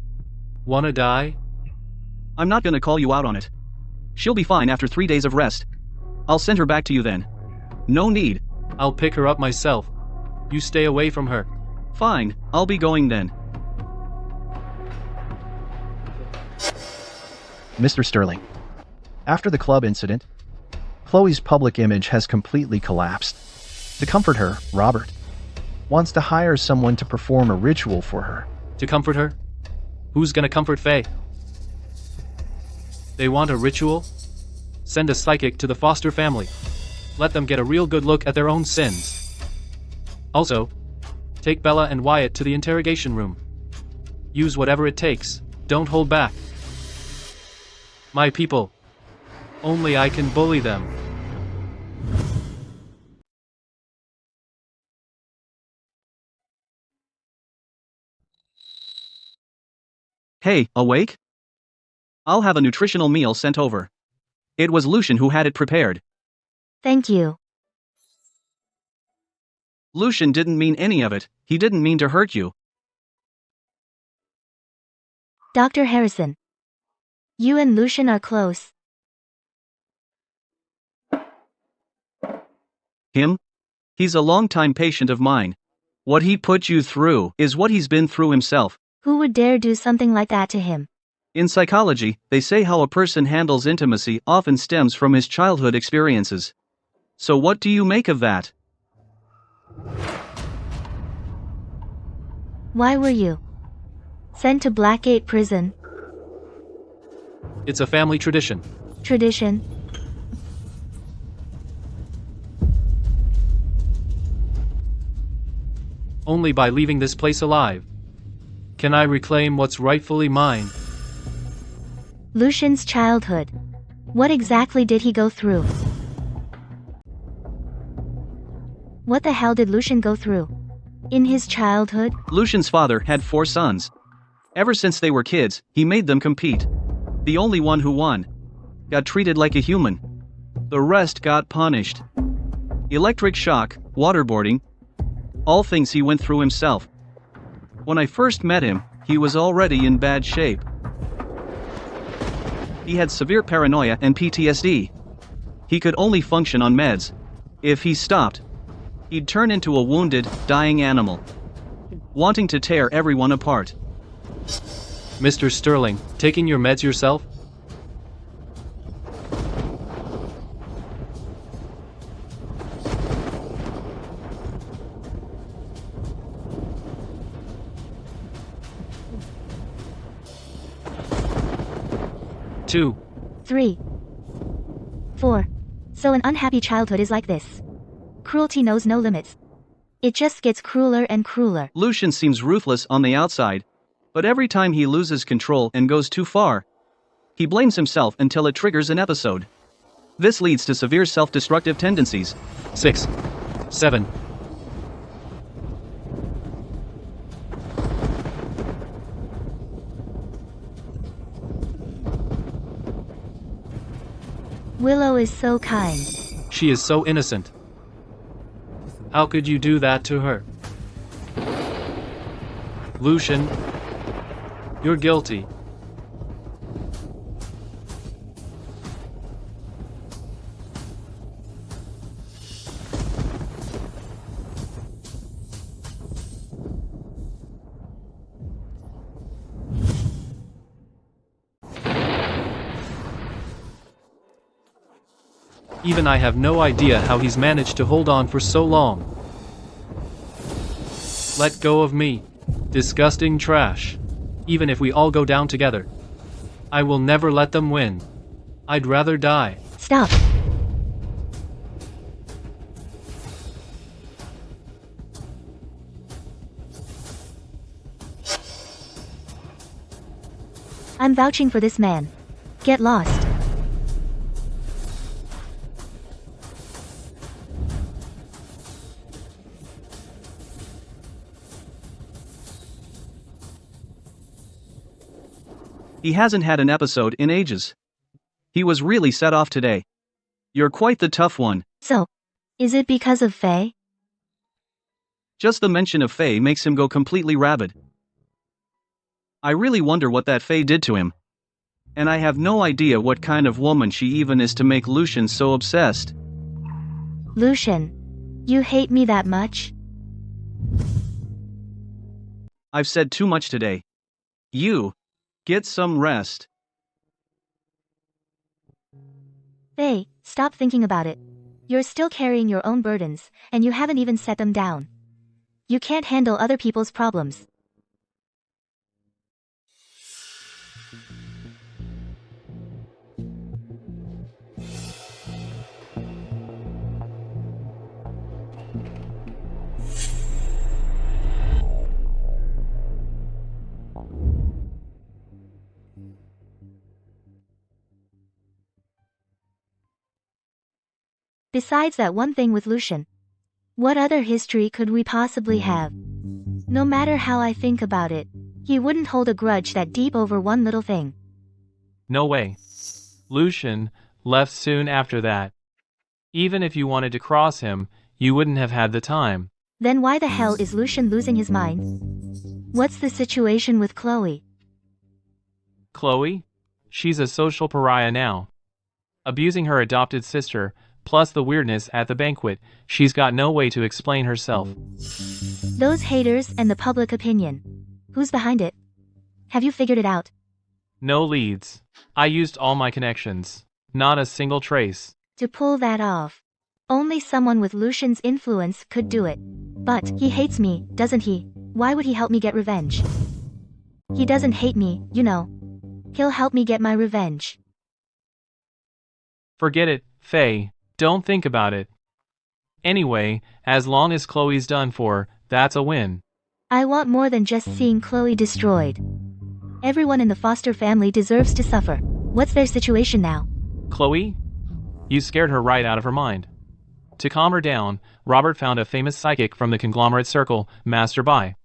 Wanna die? I'm not gonna call you out on it. She'll be fine after 3 days of rest. I'll send her back to you then. No need. I'll pick her up myself. You stay away from her. Fine, I'll be going then. Mr. Sterling, after the club incident, Chloe's public image has completely collapsed. To comfort her, Robert wants to hire someone to perform a ritual for her. To comfort her? Who's gonna comfort Faye? They want a ritual? Send a psychic to the foster family. Let them get a real good look at their own sins. Also, take Bella and Wyatt to the interrogation room. Use whatever it takes. Don't hold back. My people. Only I can bully them. Hey, awake? I'll have a nutritional meal sent over. It was Lucian who had it prepared. Thank you. Lucian didn't mean any of it. He didn't mean to hurt you. Dr. Harrison. You and Lucian are close. Him? He's a longtime patient of mine. What he put you through is what he's been through himself. Who would dare do something like that to him? In psychology, they say how a person handles intimacy often stems from his childhood experiences. So what do you make of that? Why were you sent to Blackgate Prison? It's a family tradition. Tradition? Only by leaving this place alive can I reclaim what's rightfully mine. Lucian's childhood. What exactly did he go through? What the hell did Lucian go through in his childhood? Lucian's father had 4 sons. Ever since they were kids, he made them compete. The only one who won got treated like a human. The rest got punished. Electric shock, waterboarding, all things he went through himself. When I first met him, he was already in bad shape. He had severe paranoia and PTSD. He could only function on meds. If he stopped, he'd turn into a wounded, dying animal, wanting to tear everyone apart. Mr. Sterling, taking your meds yourself? Two. 3. 4. So an unhappy childhood is like this. Cruelty knows no limits. It just gets crueler and crueler. Lucian seems ruthless on the outside, but every time he loses control and goes too far, he blames himself until it triggers an episode. This leads to severe self-destructive tendencies. 6. 7. Willow is so kind. She is so innocent. How could you do that to her? Lucian, you're guilty. Even I have no idea how he's managed to hold on for so long. Let go of me, disgusting trash. Even if we all go down together, I will never let them win. I'd rather die. Stop. I'm vouching for this man. Get lost. He hasn't had an episode in ages. He was really set off today. You're quite the tough one. So, is it because of Faye? Just the mention of Faye makes him go completely rabid. I really wonder what that Faye did to him. And I have no idea what kind of woman she even is to make Lucian so obsessed. Lucian, you hate me that much? I've said too much today. You get some rest. Faye, stop thinking about it. You're still carrying your own burdens, and you haven't even set them down. You can't handle other people's problems. Besides that one thing with Lucian, what other history could we possibly have? No matter how I think about it, he wouldn't hold a grudge that deep over one little thing. No way. Lucian left soon after that. Even if you wanted to cross him, you wouldn't have had the time. Then why the hell is Lucian losing his mind? What's the situation with Chloe? Chloe? She's a social pariah now. Abusing her adopted sister, plus the weirdness at the banquet, she's got no way to explain herself. Those haters and the public opinion. Who's behind it? Have you figured it out? No leads. I used all my connections. Not a single trace. To pull that off. Only someone with Lucian's influence could do it. But he hates me, doesn't he? Why would he help me get revenge? He doesn't hate me, you know. He'll help me get my revenge. Forget it, Faye. Don't think about it. Anyway, as long as Chloe's done for, that's a win. I want more than just seeing Chloe destroyed. Everyone in the Foster family deserves to suffer. What's their situation now? Chloe? You scared her right out of her mind. To calm her down, Robert found a famous psychic from the conglomerate circle, Master Bai.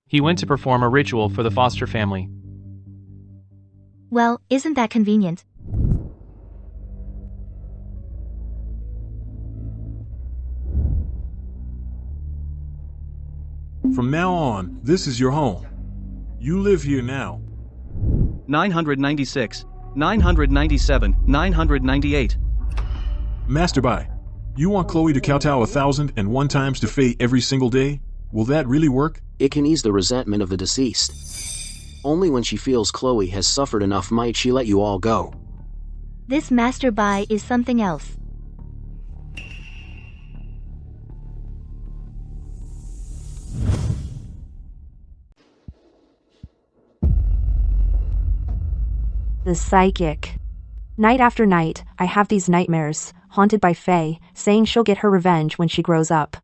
He went to perform a ritual for the Foster family. Well, isn't that convenient? From now on, this is your home. You live here now. 996, 997, 998. Master Bai, you want Chloe to kowtow 1,001 times to Faye every single day? Will that really work? It can ease the resentment of the deceased. Only when she feels Chloe has suffered enough might she let you all go. This Master Bai is something else. The psychic. Night after night, I have these nightmares, haunted by Faye, saying she'll get her revenge when she grows up.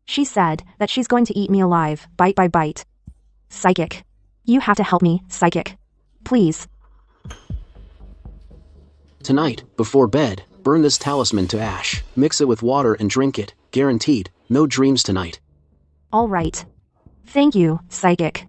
She said that she's going to eat me alive, bite by bite. Psychic. You have to help me, Psychic. Please. Tonight, before bed, burn this talisman to ash. Mix it with water and drink it. Guaranteed, no dreams tonight. All right. Thank you, Psychic.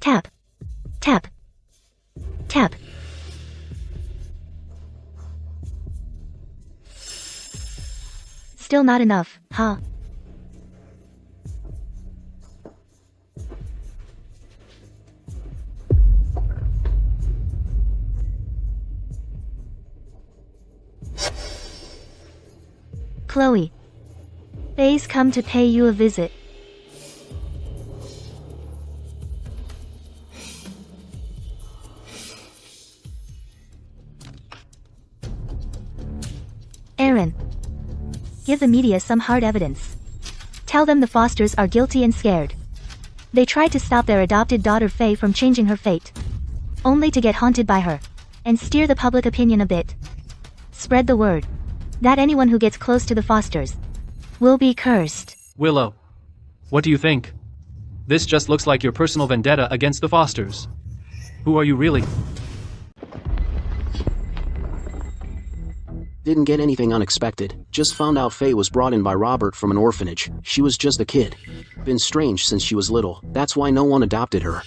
Tap. Tap. Tap. Still not enough, huh? Chloe. Faye's come to pay you a visit. Aaron. Give the media some hard evidence. Tell them the Fosters are guilty and scared. They tried to stop their adopted daughter Faye from changing her fate. Only to get haunted by her. And steer the public opinion a bit. Spread the word. That anyone who gets close to the Fosters will be cursed. Willow. What do you think? This just looks like your personal vendetta against the Fosters. Who are you really? Didn't get anything unexpected. Just found out Faye was brought in by Robert from an orphanage. She was just a kid. Been strange since she was little. That's why no one adopted her.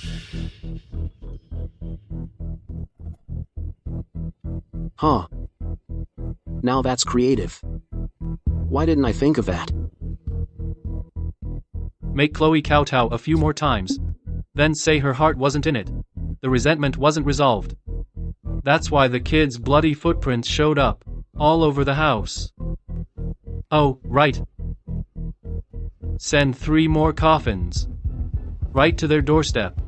Huh. Now that's creative. Why didn't I think of that? Make Chloe kowtow a few more times. Then say her heart wasn't in it. The resentment wasn't resolved. That's why the kid's bloody footprints showed up all over the house. Oh, right. Send 3 more coffins. Right to their doorstep.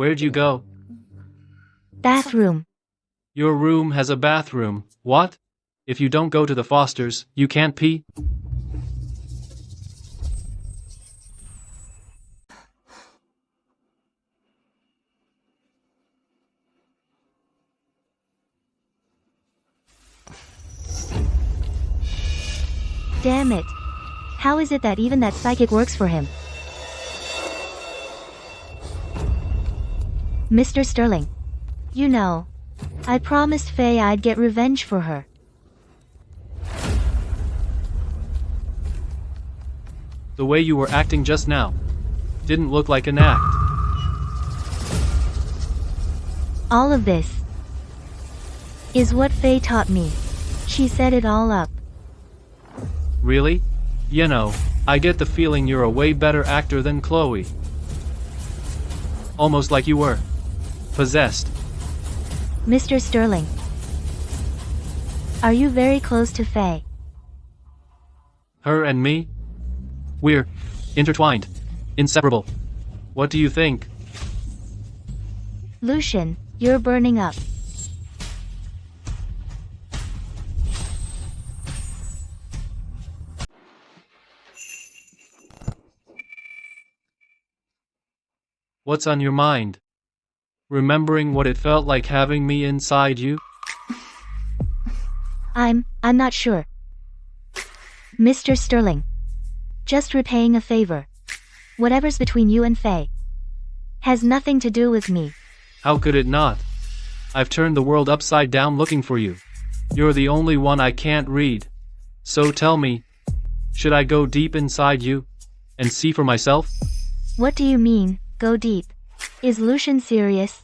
Where'd you go? Bathroom. Your room has a bathroom. What? If you don't go to the Fosters, you can't pee? Damn it. How is it that even that psychic works for him? Mr. Sterling. You know, I promised Faye I'd get revenge for her. The way you were acting just now didn't look like an act. All of this is what Faye taught me. She set it all up. Really? You know, I get the feeling you're a way better actor than Chloe. Almost like you were possessed. Mr. Sterling. Are you very close to Faye? Her and me? We're intertwined, inseparable. What do you think? Lucian, you're burning up. What's on your mind? Remembering what it felt like having me inside you? I'm not sure. Mr. Sterling. Just repaying a favor. Whatever's between you and Faye has nothing to do with me. How could it not? I've turned the world upside down looking for you. You're the only one I can't read. So tell me, should I go deep inside you and see for myself? What do you mean, go deep? Is Lucian serious?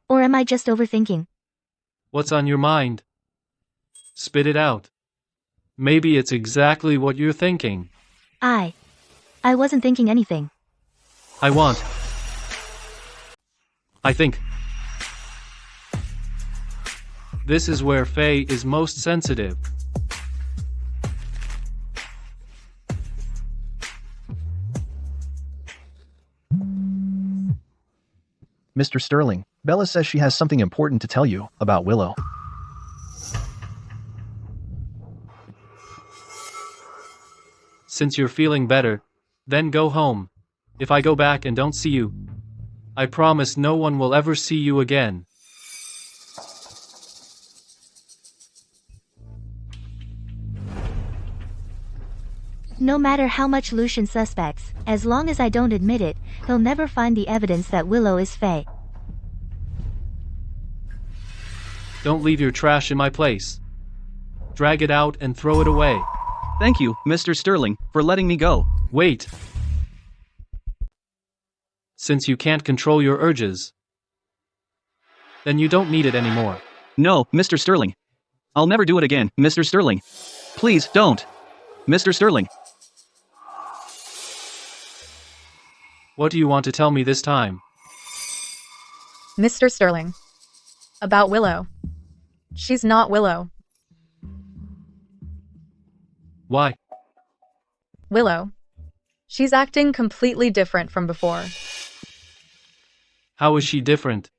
Or am I just overthinking? What's on your mind? Spit it out. Maybe it's exactly what you're thinking. I wasn't thinking anything. I think. This is where Faye is most sensitive. Mr. Sterling, Bella says she has something important to tell you about Willow. Since you're feeling better, then go home. If I go back and don't see you, I promise no one will ever see you again. No matter how much Lucian suspects, as long as I don't admit it, he'll never find the evidence that Willow is Faye. Don't leave your trash in my place. Drag it out and throw it away. Thank you, Mr. Sterling, for letting me go. Wait. Since you can't control your urges, then you don't need it anymore. No, Mr. Sterling. I'll never do it again, Mr. Sterling. Please, don't. Mr. Sterling. What do you want to tell me this time? Mr. Sterling. About Willow. She's not Willow. Why? Willow. She's acting completely different from before. How is she different?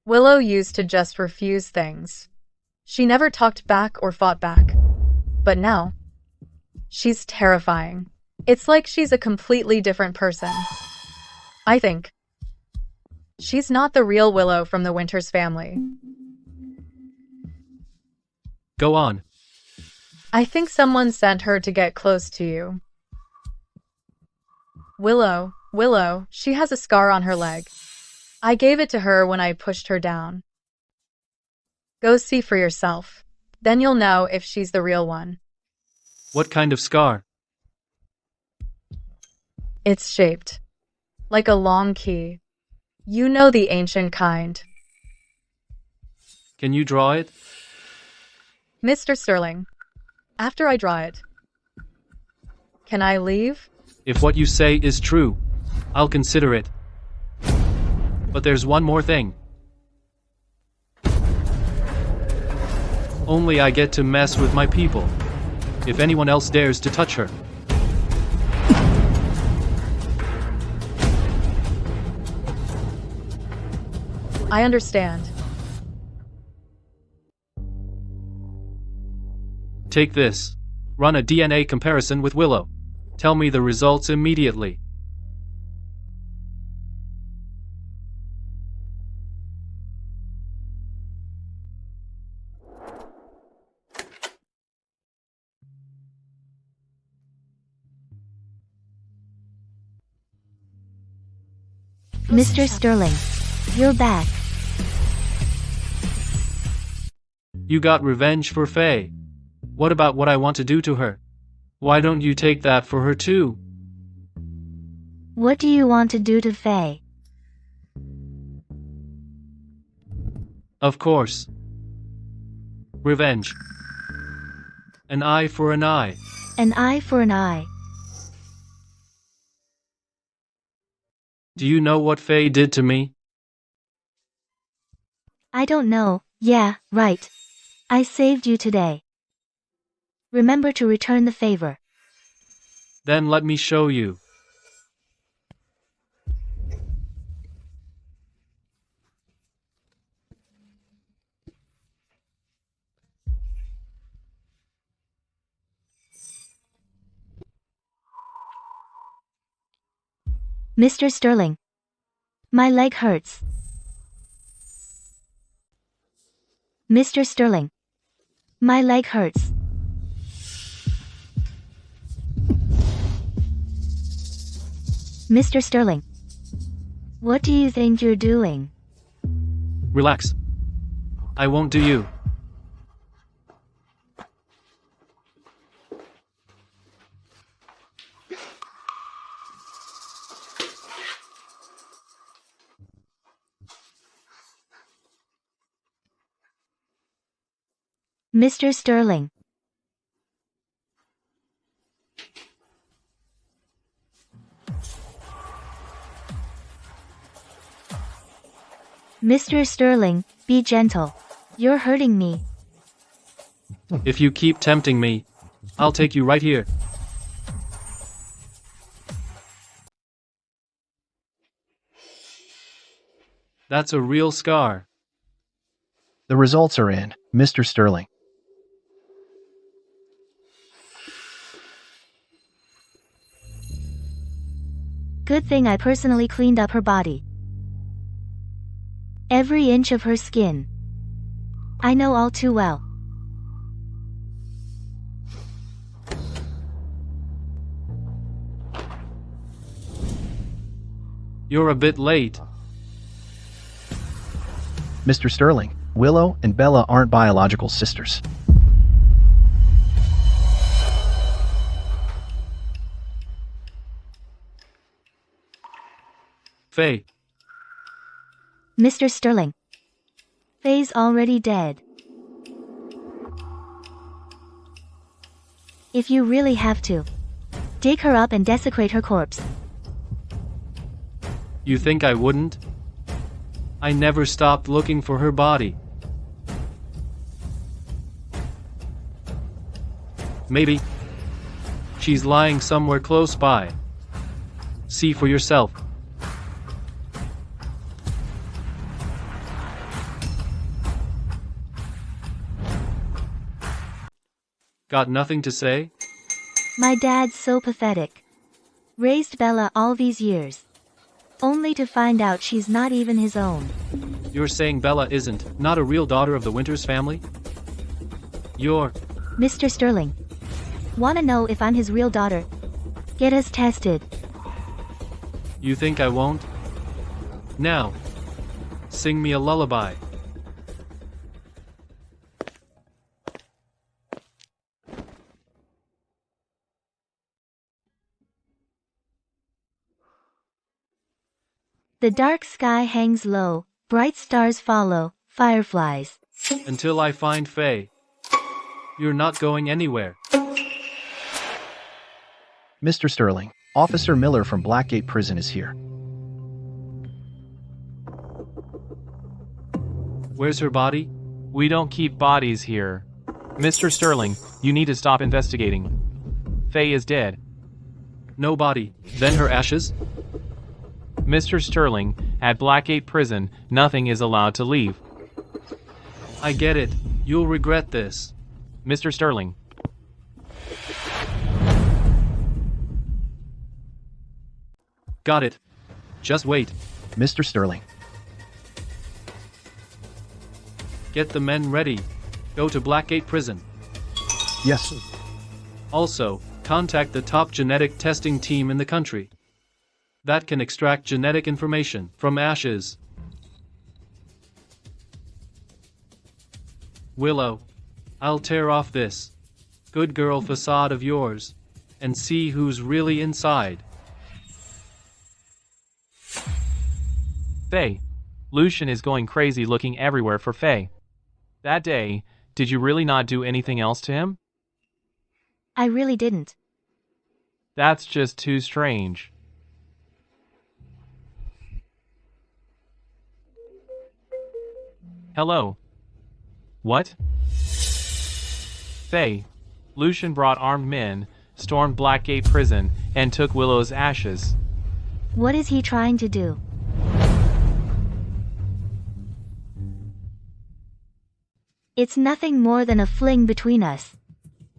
Willow used to just refuse things. She never talked back or fought back. But now, she's terrifying. It's like she's a completely different person. I think she's not the real Willow from the Winters family. Go on. I think someone sent her to get close to you. Willow, she has a scar on her leg. I gave it to her when I pushed her down. Go see for yourself. Then you'll know if she's the real one. What kind of scar? It's shaped like a long key. You know the ancient kind. Can you draw it? Mr. Sterling, after I draw it, can I leave? If what you say is true, I'll consider it. But there's one more thing. Only I get to mess with my people. If anyone else dares to touch her. I understand. Take this. Run a DNA comparison with Willow. Tell me the results immediately. Mr. Sterling, you're back. You got revenge for Faye. What about what I want to do to her? Why don't you take that for her too? What do you want to do to Faye? Of course. Revenge. An eye for an eye. An eye for an eye. Do you know what Faye did to me? I don't know. Yeah, right. I saved you today. Remember to return the favor. Then let me show you. Mr. Sterling. My leg hurts. Mr. Sterling. My leg hurts. Mr. Sterling. What do you think you're doing? Relax. I won't do you. Mr. Sterling. Mr. Sterling, be gentle. You're hurting me. If you keep tempting me, I'll take you right here. That's a real scar. The results are in, Mr. Sterling. Good thing I personally cleaned up her body. Every inch of her skin. I know all too well. You're a bit late. Mr. Sterling, Willow and Bella aren't biological sisters. Faye. Mr. Sterling. Faye's already dead. If you really have to, dig her up and desecrate her corpse. You think I wouldn't? I never stopped looking for her body. Maybe she's lying somewhere close by. See for yourself. Got nothing to say? My dad's so pathetic. Raised Bella all these years. Only to find out she's not even his own. You're saying Bella isn't, not a real daughter of the Winters family? You're... Mr. Sterling. Wanna know if I'm his real daughter? Get us tested. You think I won't? Now, sing me a lullaby. The dark sky hangs low, bright stars follow, fireflies. Until I find Faye. You're not going anywhere. Mr. Sterling, Officer Miller from Blackgate Prison is here. Where's her body? We don't keep bodies here. Mr. Sterling, you need to stop investigating. Faye is dead. No body. Then her ashes? Mr. Sterling, At Blackgate Prison, nothing is allowed to leave. I get it. You'll regret this. Mr. Sterling. Got it. Just wait. Mr. Sterling. Get the men ready. Go to Blackgate Prison. Yes. Also, contact the top genetic testing team in the country. That can extract genetic information from ashes. Willow, I'll tear off this good girl facade of yours and see who's really inside. Faye. Lucian is going crazy looking everywhere for Faye. That day, did you really not do anything else to him? I really didn't. That's just too strange. Hello. What? Faye. Lucian brought armed men, stormed Blackgate Prison, and took Willow's ashes. What is he trying to do? It's nothing more than a fling between us.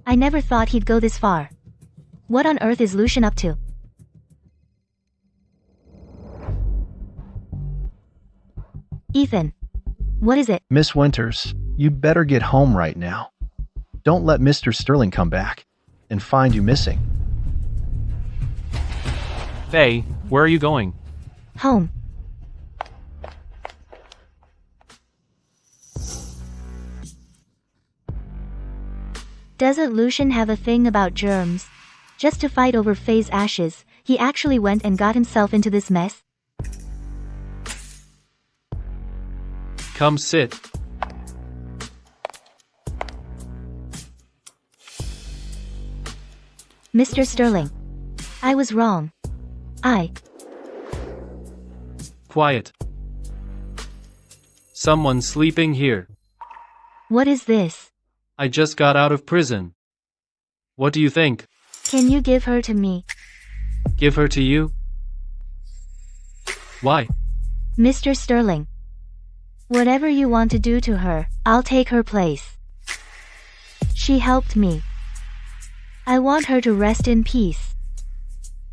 I never thought he'd go this far. What on earth is Lucian up to? Ethan. What is it? Miss Winters, you better get home right now. Don't let Mr. Sterling come back and find you missing. Faye, where are you going? Home. Doesn't Lucian have a thing about germs? Just to fight over Faye's ashes, he actually went and got himself into this mess? Come sit. Mr. Sterling. I was wrong. Quiet. Someone's sleeping here. What is this? I just got out of prison. What do you think? Can you give her to me? Give her to you? Why? Mr. Sterling. Whatever you want to do to her, I'll take her place. She helped me. I want her to rest in peace.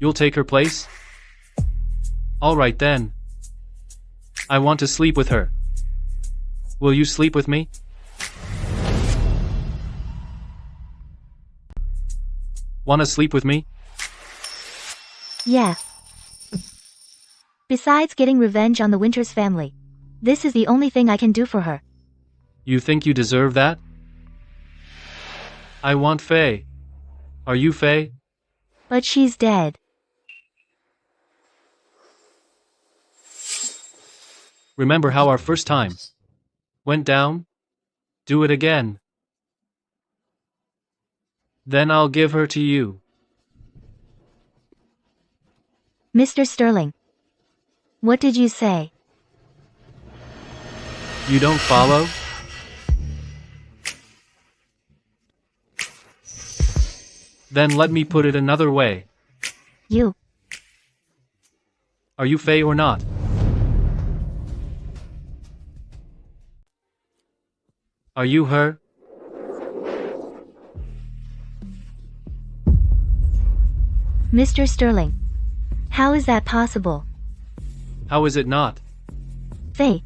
You'll take her place? All right then. I want to sleep with her. Will you sleep with me? Want to sleep with me? Yeah. Besides getting revenge on the Winters family, this is the only thing I can do for her. You think you deserve that? I want Faye. Are you Faye? But she's dead. Remember how our first time went down? Do it again. Then I'll give her to you. Mr. Sterling. What did you say? You don't follow? Then let me put it another way. You. Are you Faye or not? Are you her? Mr. Sterling. How is that possible? How is it not? Faye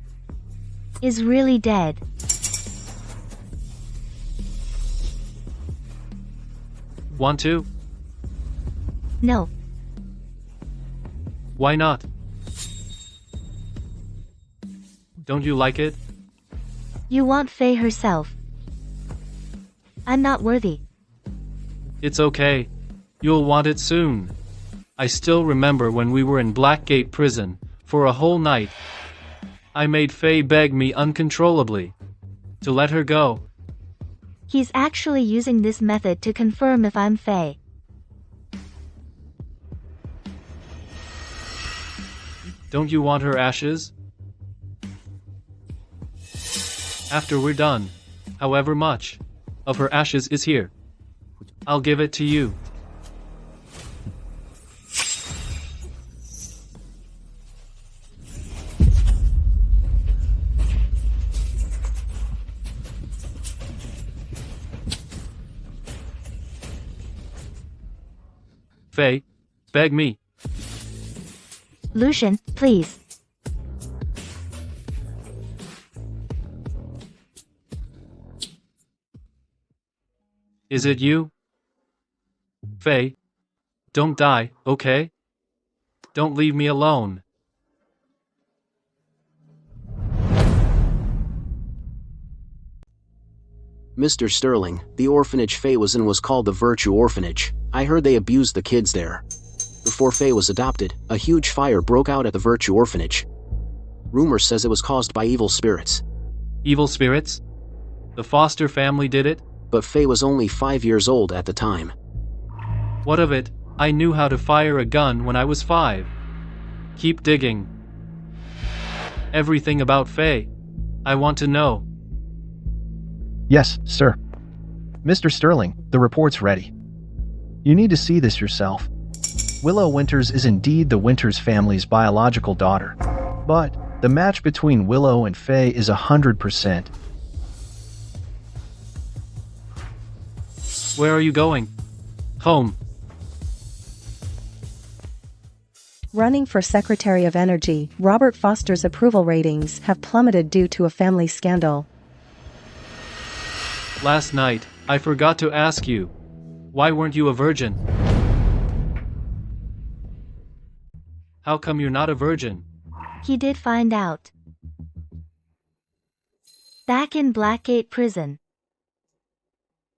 is really dead. Want to? No. Why not? Don't you like it? You want Faye herself. I'm not worthy. It's okay. You'll want it soon. I still remember when we were in Blackgate Prison for a whole night. I made Faye beg me uncontrollably to let her go. He's actually using this method to confirm if I'm Faye. Don't you want her ashes? After we're done, however much of her ashes is here, I'll give it to you. Faye, beg me. Lucian, please. Is it you? Faye, don't die, okay? Don't leave me alone. Mr. Sterling, the orphanage Faye was in was called the Virtue Orphanage. I heard they abused the kids there. Before Faye was adopted, a huge fire broke out at the Virtue Orphanage. Rumor says it was caused by evil spirits. Evil spirits? The Foster family did it? But Faye was only 5 years old at the time. What of it? I knew how to fire a gun when I was 5. Keep digging. Everything about Faye. I want to know. Yes, sir. Mr. Sterling, the report's ready. You need to see this yourself. Willow Winters is indeed the Winters family's biological daughter, but the match between Willow and Faye is 100%. Where are you going? Home. Running for Secretary of Energy, Robert Foster's approval ratings have plummeted due to a family scandal. Last night, I forgot to ask you. Why weren't you a virgin? How come you're not a virgin? He did find out. Back in Blackgate Prison.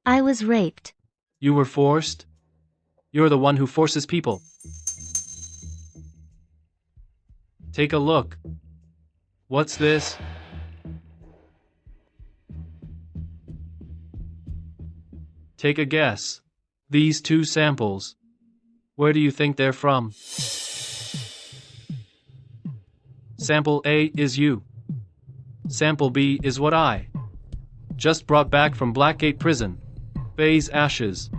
I was raped. You were forced? You're the one who forces people. Take a look. What's this? Take a guess. These 2 samples. Where do you think they're from? Sample A is you. Sample B is what I just brought back from Blackgate Prison. Faye's ashes.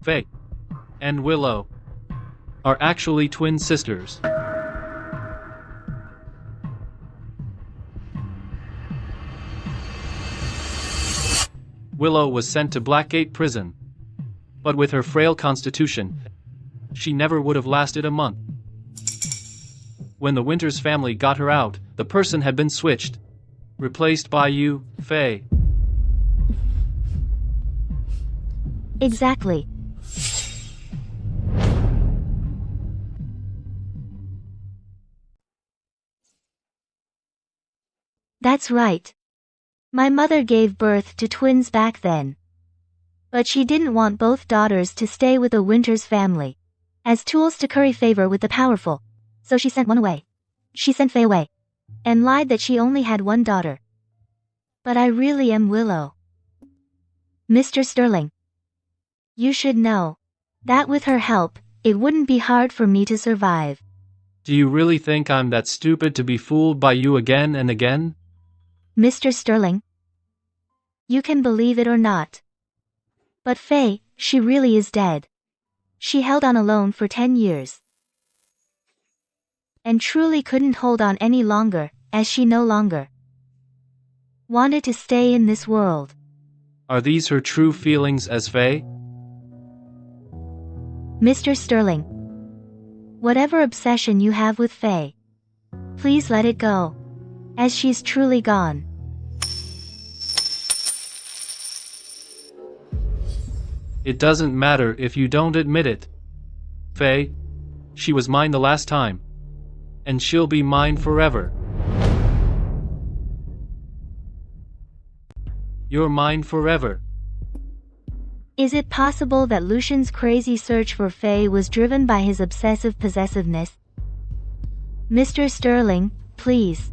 Faye and Willow are actually twin sisters. Willow was sent to Blackgate Prison, but with her frail constitution, she never would have lasted a month. When the Winters family got her out, the person had been switched, replaced by you, Faye. Exactly. That's right. My mother gave birth to twins back then. But she didn't want both daughters to stay with the Winters family as tools to curry favor with the powerful. So she sent one away. She sent Faye away and lied that she only had one daughter. But I really am Willow. Mr. Sterling, you should know that with her help, it wouldn't be hard for me to survive. Do you really think I'm that stupid to be fooled by you again and again? Mr. Sterling, you can believe it or not. But Faye, she really is dead. She held on alone for 10 years. And truly couldn't hold on any longer, as she no longer wanted to stay in this world. Are these her true feelings as Faye? Mr. Sterling, whatever obsession you have with Faye, please let it go, as she's truly gone. It doesn't matter if you don't admit it. Faye, she was mine the last time, and she'll be mine forever. You're mine forever. Is it possible that Lucian's crazy search for Faye was driven by his obsessive possessiveness? Mr. Sterling, please.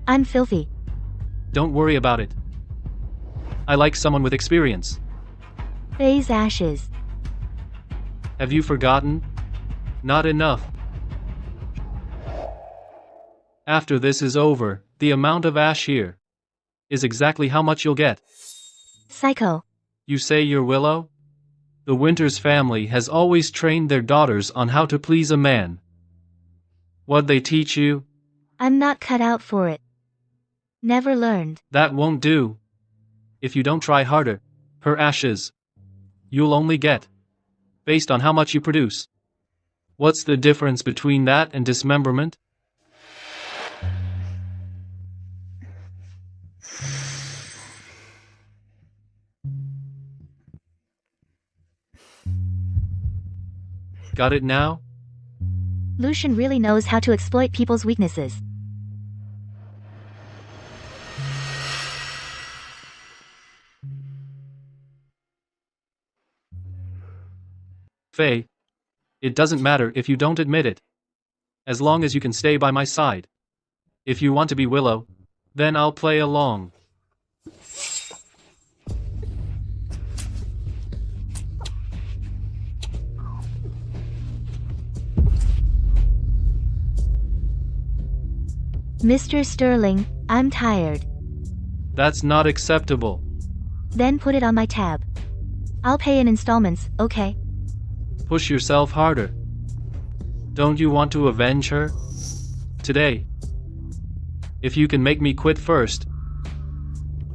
I'm filthy. Don't worry about it. I like someone with experience. Faye's ashes. Have you forgotten? Not enough. After this is over, the amount of ash here is exactly how much you'll get. Psycho. You say you're Willow? The Winters family has always trained their daughters on how to please a man. What'd they teach you? I'm not cut out for it. Never learned. That won't do. If you don't try harder, her ashes, you'll only get based on how much you produce. What's the difference between that and dismemberment? Got it now? Lucian really knows how to exploit people's weaknesses. Faye, it doesn't matter if you don't admit it. As long as you can stay by my side. If you want to be Willow, then I'll play along. Mr. Sterling, I'm tired. That's not acceptable. Then put it on my tab. I'll pay in installments, okay? Push yourself harder. Don't you want to avenge her? Today. If you can make me quit first,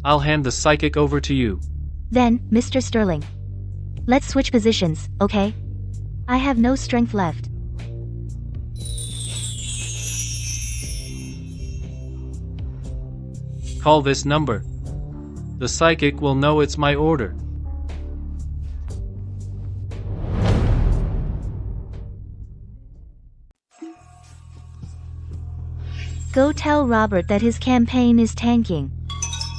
I'll hand the psychic over to you. Then, Mr. Sterling. Let's switch positions, okay? I have no strength left. Call this number. The psychic will know it's my order. Go tell Robert that his campaign is tanking.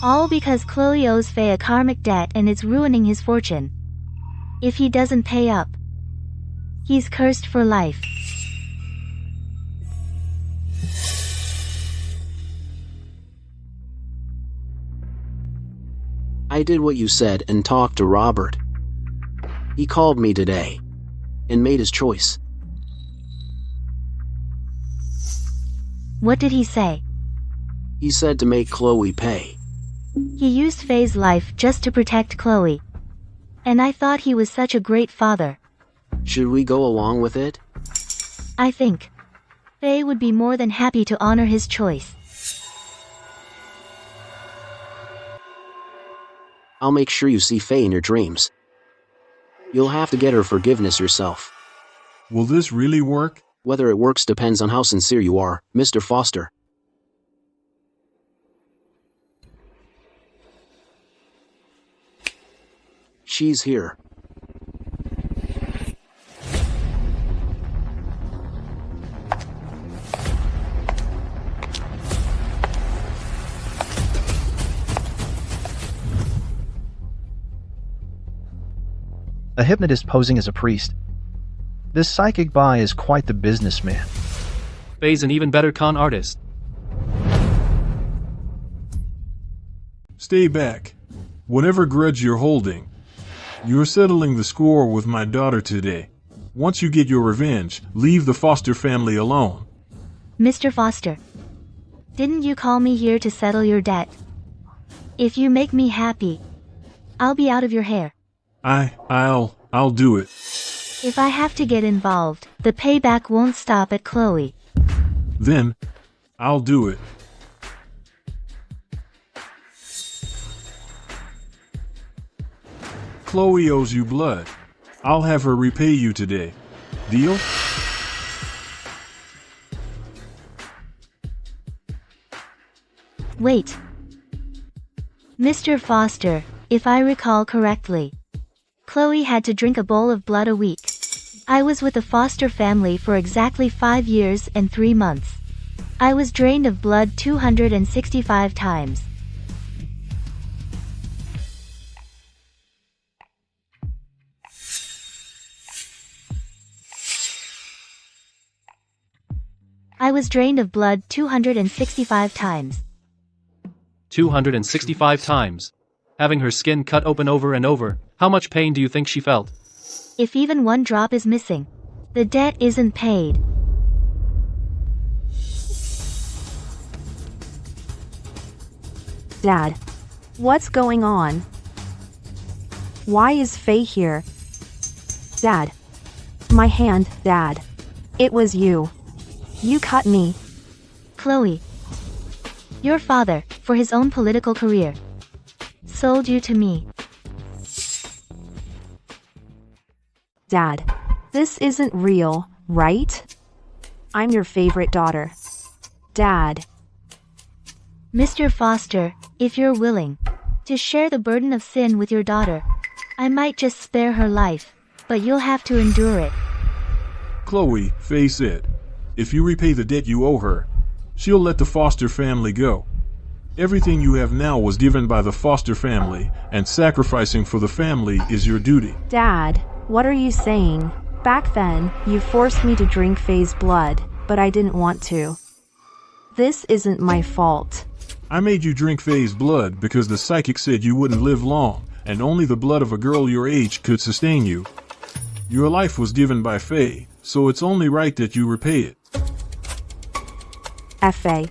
All because Chloe owes Faye a karmic debt and it's ruining his fortune. If he doesn't pay up, he's cursed for life. I did what you said and talked to Robert. He called me today and made his choice. What did he say? He said to make Chloe pay. He used Faye's life just to protect Chloe. And I thought he was such a great father. Should we go along with it? I think Faye would be more than happy to honor his choice. I'll make sure you see Faye in your dreams. You'll have to get her forgiveness yourself. Will this really work? Whether it works depends on how sincere you are, Mr. Foster. She's here. A hypnotist posing as a priest. This psychic Bai is quite the businessman. Faye's an even better con artist. Stay back. Whatever grudge you're holding, you're settling the score with my daughter today. Once you get your revenge, leave the Foster family alone. Mr. Foster, didn't you call me here to settle your debt? If you make me happy, I'll be out of your hair. I'll do it. If I have to get involved, the payback won't stop at Chloe. Then, I'll do it. Chloe owes you blood. I'll have her repay you today. Deal? Wait. Mr. Foster, if I recall correctly, Chloe had to drink a bowl of blood a week. I was with the Foster family for exactly 5 years and 3 months. I was drained of blood 265 times. I was drained of blood 265 times. 265 times. Having her skin cut open over and over, how much pain do you think she felt? If even one drop is missing, the debt isn't paid. Dad, what's going on? Why is Faye here? Dad. My hand, Dad. It was you. You cut me. Chloe. Your father, for his own political career, sold you to me. Dad, this isn't real, right? I'm your favorite daughter. Dad. Mr. Foster, if you're willing to share the burden of sin with your daughter, I might just spare her life, but you'll have to endure it. Chloe, Faye said, if you repay the debt you owe her, she'll let the Foster family go. Everything you have now was given by the Foster family, and sacrificing for the family is your duty. Dad, what are you saying? Back then, you forced me to drink Faye's blood, but I didn't want to. This isn't my fault. I made you drink Faye's blood because the psychic said you wouldn't live long, and only the blood of a girl your age could sustain you. Your life was given by Faye, so it's only right that you repay it. Faye.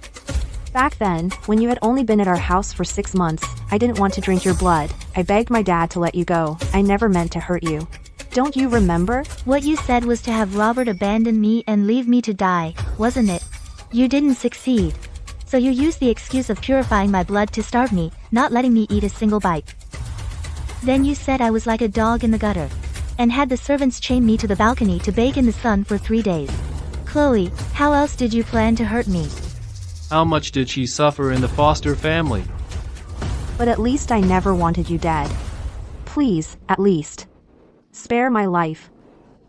Back then, when you had only been at our house for 6 months, I didn't want to drink your blood. I begged my dad to let you go. I never meant to hurt you. Don't you remember? What you said was to have Robert abandon me and leave me to die, wasn't it? You didn't succeed. So you used the excuse of purifying my blood to starve me, not letting me eat a single bite. Then you said I was like a dog in the gutter, and had the servants chain me to the balcony to bake in the sun for 3 days. Chloe, how else did you plan to hurt me? How much did she suffer in the Foster family? But at least I never wanted you dead. Please, at least. Spare my life.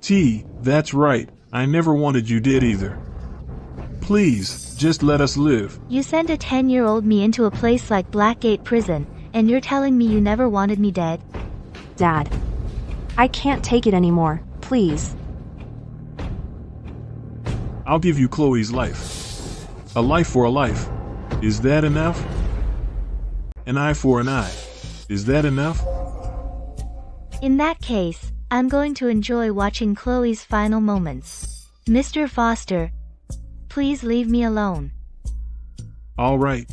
T, that's right. I never wanted you dead either. Please, just let us live. You sent a 10-year-old me into a place like Blackgate Prison, and you're telling me you never wanted me dead? Dad. I can't take it anymore. Please. I'll give you Chloe's life. A life for a life. Is that enough? An eye for an eye. Is that enough? In that case, I'm going to enjoy watching Chloe's final moments. Mr. Foster, please leave me alone. All right.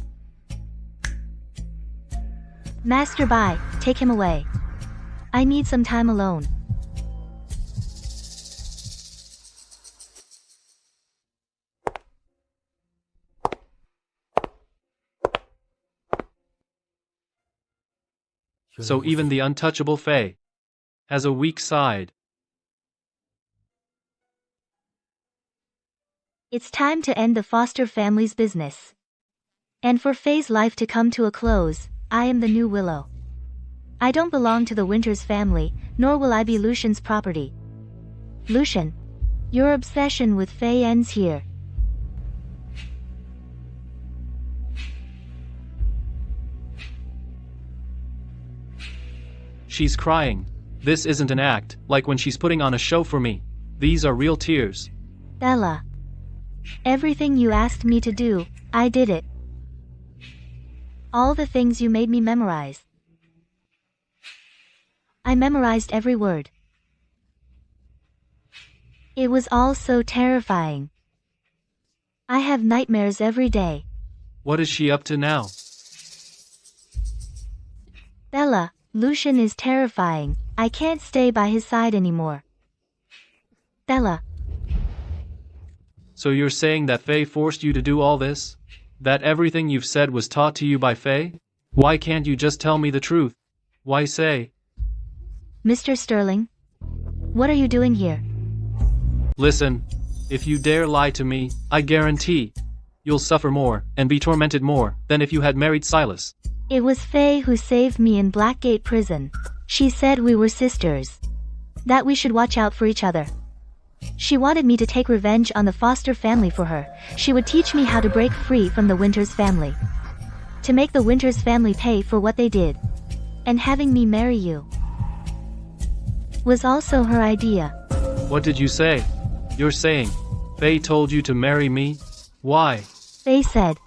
Master Bai, take him away. I need some time alone. So even the untouchable Faye has a weak side. It's time to end the Foster family's business. And for Faye's life to come to a close, I am the new Willow. I don't belong to the Winters family, nor will I be Lucian's property. Lucian, your obsession with Faye ends here. She's crying. This isn't an act, like when she's putting on a show for me. These are real tears. Bella. Everything you asked me to do, I did it. All the things you made me memorize. I memorized every word. It was all so terrifying. I have nightmares every day. What is she up to now? Bella, Lucian is terrifying. I can't stay by his side anymore. Bella. So you're saying that Faye forced you to do all this? That everything you've said was taught to you by Faye? Why can't you just tell me the truth? Why say? Mr. Sterling? What are you doing here? Listen, if you dare lie to me, I guarantee you'll suffer more and be tormented more than if you had married Silas. It was Faye who saved me in Blackgate Prison. She said we were sisters. That we should watch out for each other. She wanted me to take revenge on the Foster family for her. She would teach me how to break free from the Winters family. To make the Winters family pay for what they did. And having me marry you was also her idea. What did you say? You're saying Faye told you to marry me? Why? Faye said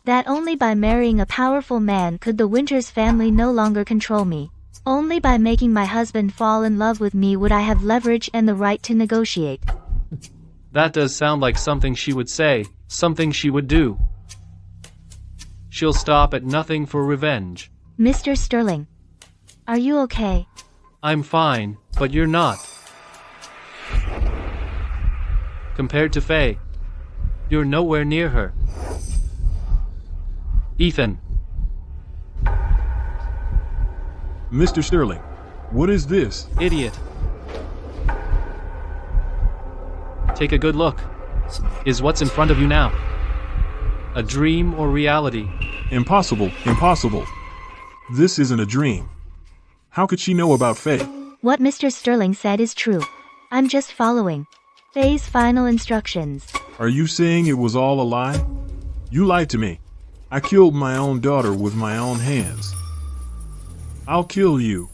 that only by marrying a powerful man could the Winters family no longer control me. Only by making my husband fall in love with me would I have leverage and the right to negotiate. That does sound like something she would say, something she would do. She'll stop at nothing for revenge. Mr. Sterling, are you okay? I'm fine, but you're not. Compared to Faye, you're nowhere near her. Ethan. Mr. Sterling, what is this? Idiot. Take a good look. Is what's in front of you now a dream or reality? Impossible, impossible. This isn't a dream. How could she know about Faye? What Mr. Sterling said is true. I'm just following Faye's final instructions. Are you saying it was all a lie? You lied to me. I killed my own daughter with my own hands. I'll kill you.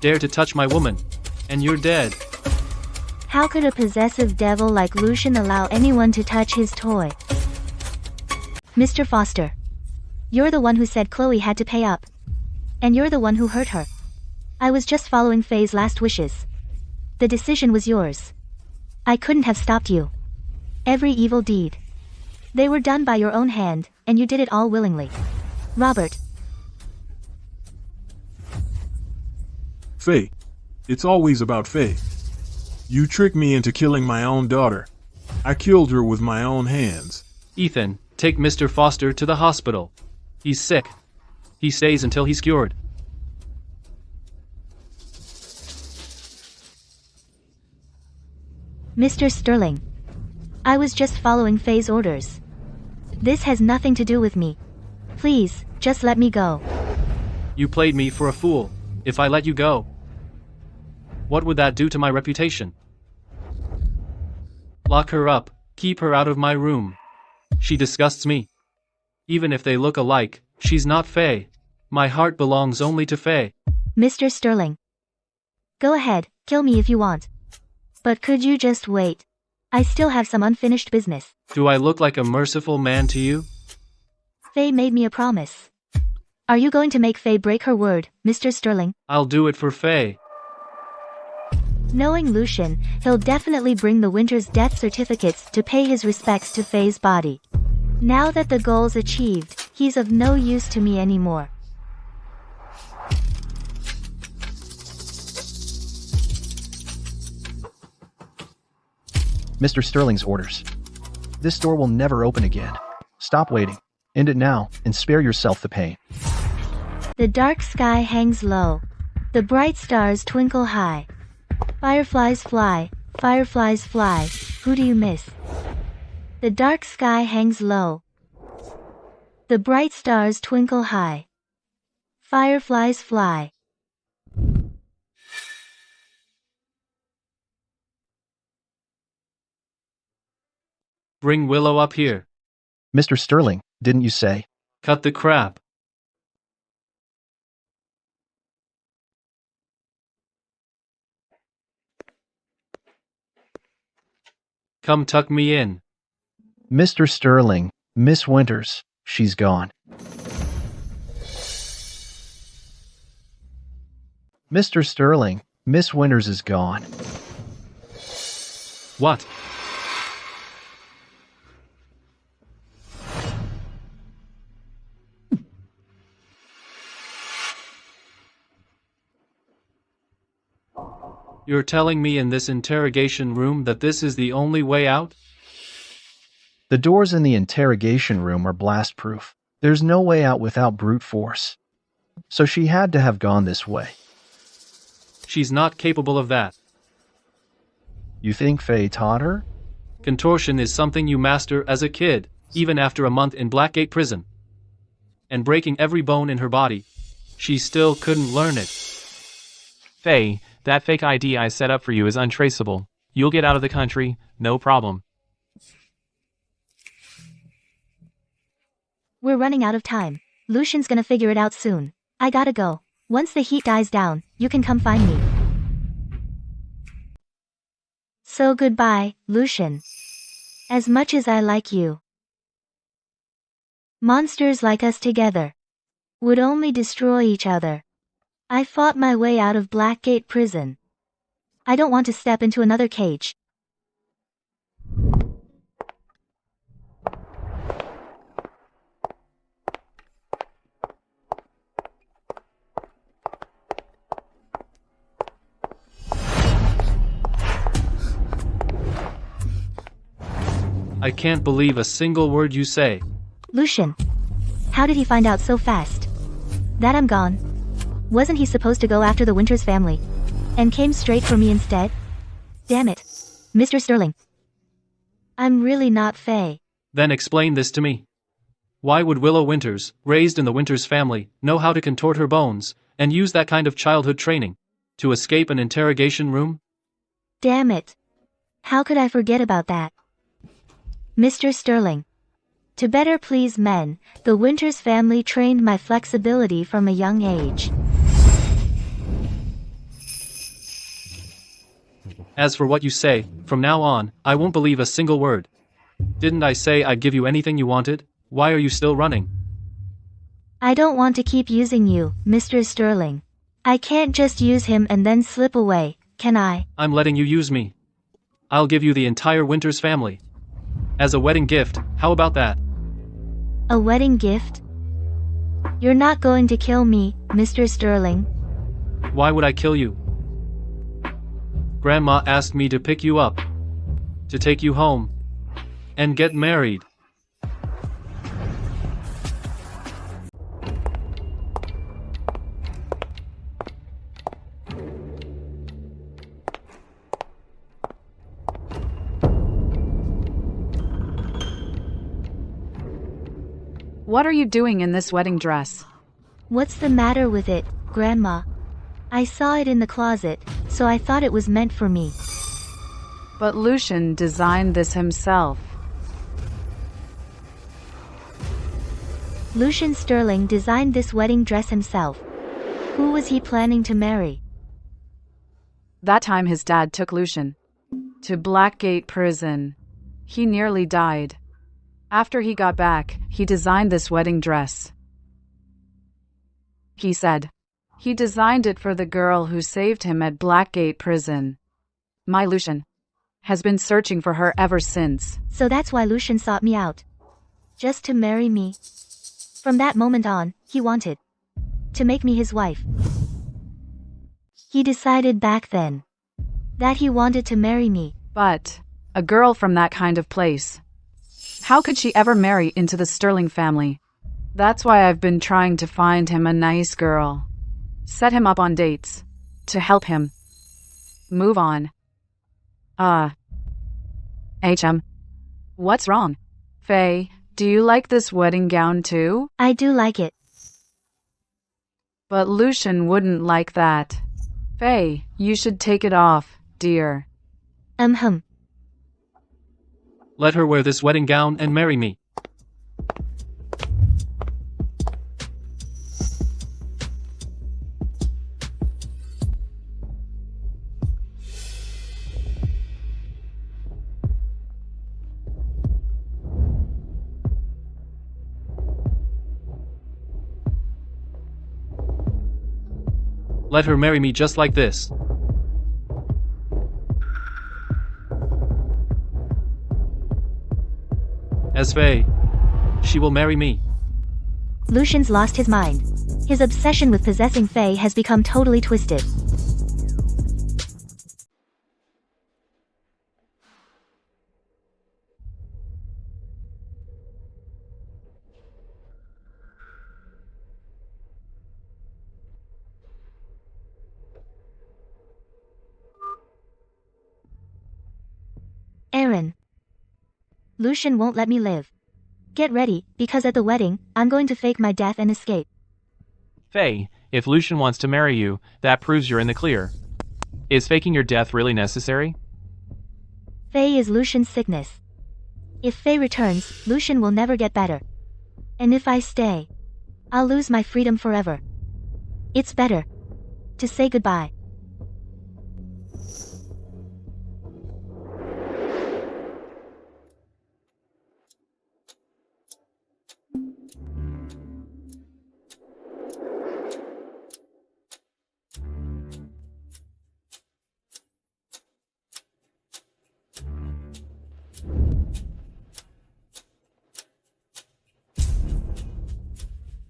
Dare to touch my woman, and you're dead. How could a possessive devil like Lucian allow anyone to touch his toy? Mr. Foster, you're the one who said Chloe had to pay up. And you're the one who hurt her. I was just following Faye's last wishes. The decision was yours. I couldn't have stopped you. Every evil deed. They were done by your own hand, and you did it all willingly. Robert. Faye. It's always about Faye. You tricked me into killing my own daughter. I killed her with my own hands. Ethan, take Mr. Foster to the hospital. He's sick. He stays until he's cured. Mr. Sterling. I was just following Faye's orders. This has nothing to do with me. Please, just let me go. You played me for a fool. If I let you go, what would that do to my reputation? Lock her up. Keep her out of my room. She disgusts me. Even if they look alike, she's not Faye. My heart belongs only to Faye. Mr. Sterling. Go ahead, kill me if you want. But could you just wait? I still have some unfinished business. Do I look like a merciful man to you? Faye made me a promise. Are you going to make Faye break her word, Mr. Sterling? I'll do it for Faye. Knowing Lucian, he'll definitely bring the Winter's death certificates to pay his respects to Faye's body. Now that the goal's achieved, he's of no use to me anymore. Mr. Sterling's orders. This door will never open again. Stop waiting. End it now, and spare yourself the pain. The dark sky hangs low. The bright stars twinkle high. Fireflies fly, fireflies fly, who do you miss? The dark sky hangs low. The bright stars twinkle high. Fireflies fly. Bring Willow up here. Mr. Sterling, didn't you say? Cut the crap. Come tuck me in. Mr. Sterling, Miss Winters, she's gone. Mr. Sterling, Miss Winters is gone. What? You're telling me in this interrogation room that this is the only way out? The doors in the interrogation room are blast-proof. There's no way out without brute force. So she had to have gone this way. She's not capable of that. You think Faye taught her? Contortion is something you master as a kid, even after a month in Blackgate prison. And breaking every bone in her body, she still couldn't learn it. Faye, that fake ID I set up for you is untraceable. You'll get out of the country, no problem. We're running out of time. Lucian's gonna figure it out soon. I gotta go. Once the heat dies down, you can come find me. So goodbye, Lucian. As much as I like you, monsters like us together would only destroy each other. I fought my way out of Blackgate prison. I don't want to step into another cage. I can't believe a single word you say. Lucian. How did he find out so fast that I'm gone? Wasn't he supposed to go after the Winters family? And came straight for me instead? Damn it. Mr. Sterling. I'm really not Faye. Then explain this to me. Why would Willow Winters, raised in the Winters family, know how to contort her bones, and use that kind of childhood training to escape an interrogation room? Damn it. How could I forget about that? Mr. Sterling. To better please men, the Winters family trained my flexibility from a young age. As for what you say, from now on, I won't believe a single word. Didn't I say I'd give you anything you wanted? Why are you still running? I don't want to keep using you, Mr. Sterling. I can't just use him and then slip away, can I? I'm letting you use me. I'll give you the entire Winters family. As a wedding gift, how about that? A wedding gift? You're not going to kill me, Mr. Sterling. Why would I kill you? Grandma asked me to pick you up, to take you home, and get married. What are you doing in this wedding dress? What's the matter with it, Grandma? I saw it in the closet, so I thought it was meant for me. But Lucian designed this himself. Lucian Sterling designed this wedding dress himself. Who was he planning to marry? That time his dad took Lucian to Blackgate Prison. He nearly died. After he got back, he designed this wedding dress. He said he designed it for the girl who saved him at Blackgate Prison. My Lucian has been searching for her ever since. So that's why Lucian sought me out. Just to marry me. From that moment on, he wanted to make me his wife. He decided back then that he wanted to marry me. But a girl from that kind of place, how could she ever marry into the Sterling family? That's why I've been trying to find him a nice girl. Set him up on dates. To help him move on. What's wrong? Faye, do you like this wedding gown too? I do like it. But Lucian wouldn't like that. Faye, you should take it off, dear. Let her wear this wedding gown and marry me. Let her marry me just like this. As Faye, she will marry me. Lucian's lost his mind. His obsession with possessing Faye has become totally twisted. Aaron. Lucian won't let me live. Get ready, because at the wedding, I'm going to fake my death and escape. Faye, if Lucian wants to marry you, that proves you're in the clear. Is faking your death really necessary? Faye is Lucian's sickness. If Faye returns, Lucian will never get better. And if I stay, I'll lose my freedom forever. It's better to say goodbye.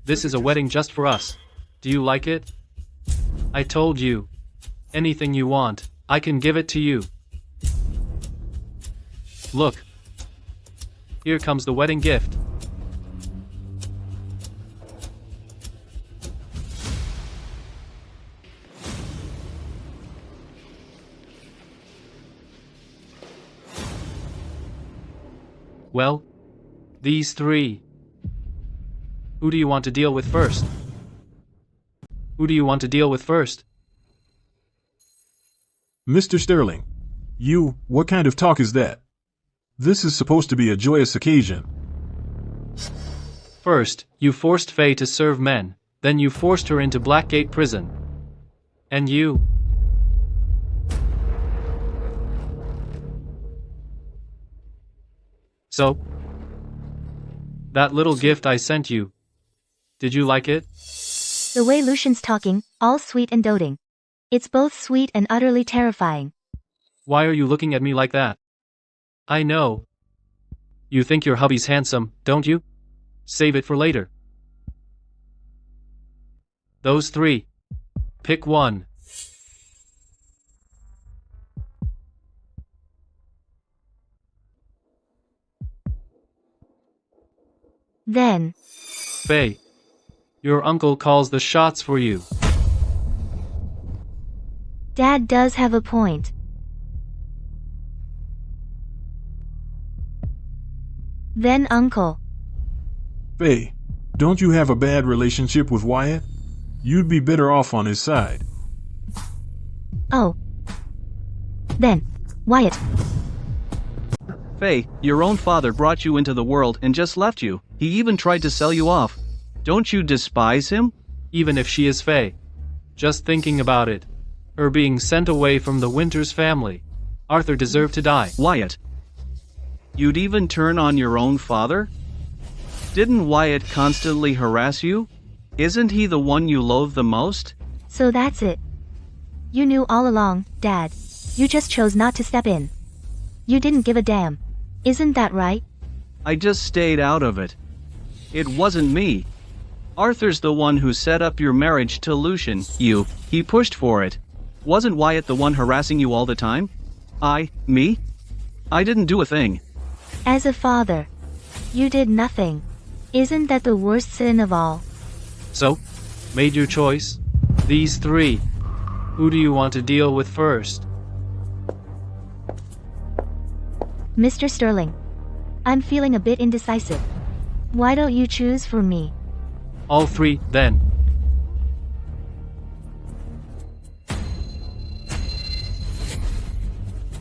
This is a wedding just for us. Do you like it? I told you. Anything you want, I can give it to you. Look. Here comes the wedding gift. Well, these three. Who do you want to deal with first? Who do you want to deal with first? Mr. Sterling, what kind of talk is that? This is supposed to be a joyous occasion. First, you forced Faye to serve men, then you forced her into Blackgate Prison. And you... So, that little gift I sent you, did you like it? The way Lucian's talking, all sweet and doting. It's both sweet and utterly terrifying. Why are you looking at me like that? I know. You think your hubby's handsome, don't you? Save it for later. Those three. Pick one. Then. Faye. Your uncle calls the shots for you. Dad does have a point. Then Uncle. Faye, don't you have a bad relationship with Wyatt? You'd be better off on his side. Oh. Then, Wyatt. Faye, your own father brought you into the world and just left you. He even tried to sell you off. Don't you despise him? Even if she is Faye. Just thinking about it. Her being sent away from the Winters family. Arthur deserved to die. Wyatt. You'd even turn on your own father? Didn't Wyatt constantly harass you? Isn't he the one you loathe the most? So that's it. You knew all along, Dad. You just chose not to step in. You didn't give a damn. Isn't that right? I just stayed out of it. It wasn't me. Arthur's the one who set up your marriage to Lucian. He pushed for it. Wasn't Wyatt the one harassing you all the time? Me? I didn't do a thing. As a father, you did nothing. Isn't that the worst sin of all? So, made your choice? These three. Who do you want to deal with first? Mr. Sterling. I'm feeling a bit indecisive. Why don't you choose for me? All three, then.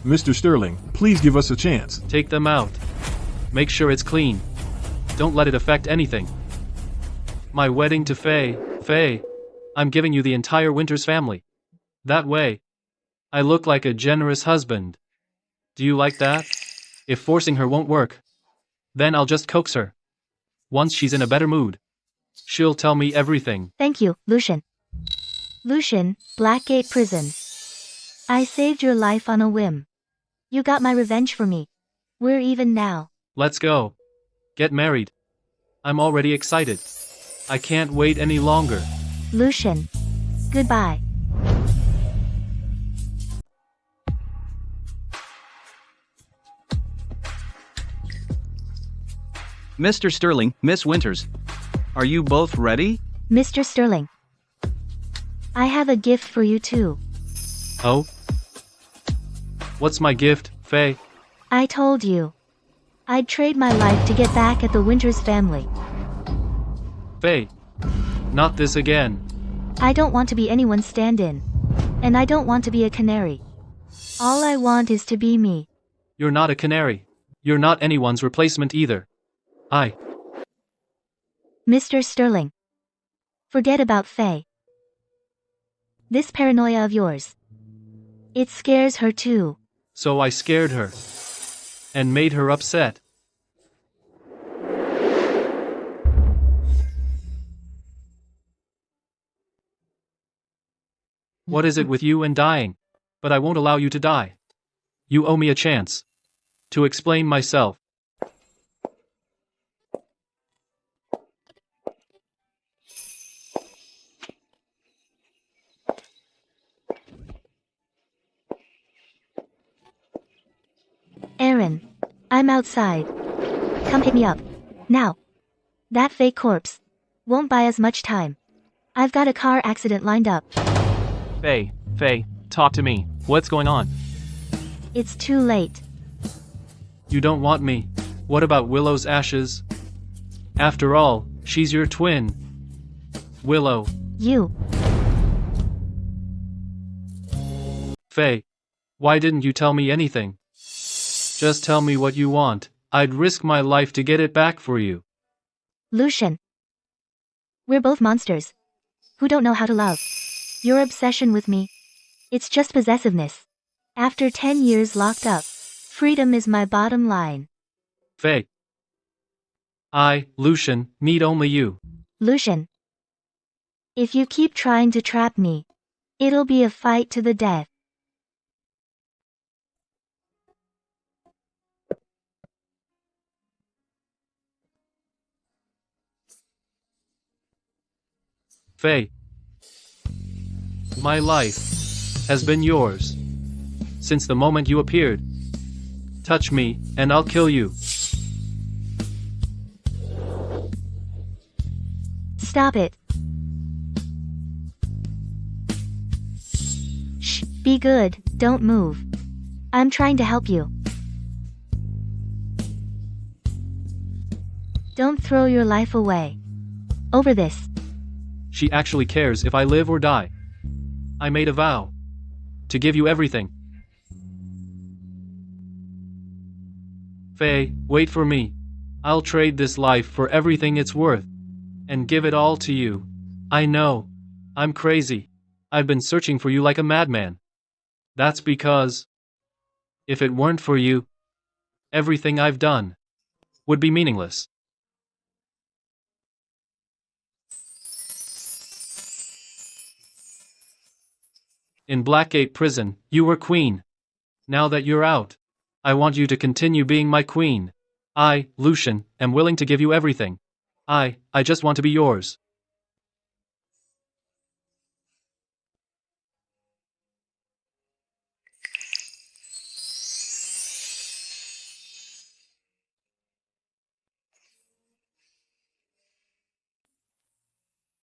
Mr. Sterling, please give us a chance. Take them out. Make sure it's clean. Don't let it affect anything. My wedding to Faye. Faye, I'm giving you the entire Winters family. That way, I look like a generous husband. Do you like that? If forcing her won't work, then I'll just coax her. Once she's in a better mood, she'll tell me everything. Thank you, Lucian. Lucian, Blackgate Prison. I saved your life on a whim. You got my revenge for me. We're even now. Let's go. Get married. I'm already excited. I can't wait any longer. Lucian. Goodbye. Mr. Sterling, Miss Winters. Are you both ready? Mr. Sterling. I have a gift for you too. Oh? What's my gift, Faye? I told you. I'd trade my life to get back at the Winters family. Faye. Not this again. I don't want to be anyone's stand-in. And I don't want to be a canary. All I want is to be me. You're not a canary. You're not anyone's replacement either. Mr. Sterling. Forget about Faye. This paranoia of yours. It scares her too. So I scared her. And made her upset. What is it with you and dying? But I won't allow you to die. You owe me a chance. To explain myself. Aaron. I'm outside. Come hit me up. Now. That fake corpse. Won't buy us much time. I've got a car accident lined up. Faye, talk to me. What's going on? It's too late. You don't want me. What about Willow's ashes? After all, she's your twin. Willow. You. Faye. Why didn't you tell me anything? Just tell me what you want. I'd risk my life to get it back for you. Lucian. We're both monsters who don't know how to love. Your obsession with me, it's just possessiveness. After 10 years locked up, freedom is my bottom line. Faye. I, Lucian, need only you. Lucian. If you keep trying to trap me, it'll be a fight to the death. Faye. My life has been yours since the moment you appeared. Touch me, and I'll kill you. Stop it. Shh, be good, don't move. I'm trying to help you. Don't throw your life away over this. She actually cares if I live or die. I made a vow to give you everything. Faye, wait for me. I'll trade this life for everything it's worth and give it all to you. I know. I'm crazy. I've been searching for you like a madman. That's because if it weren't for you, everything I've done would be meaningless. In Blackgate Prison, you were queen. Now that you're out, I want you to continue being my queen. I, Lucian, am willing to give you everything. I just want to be yours.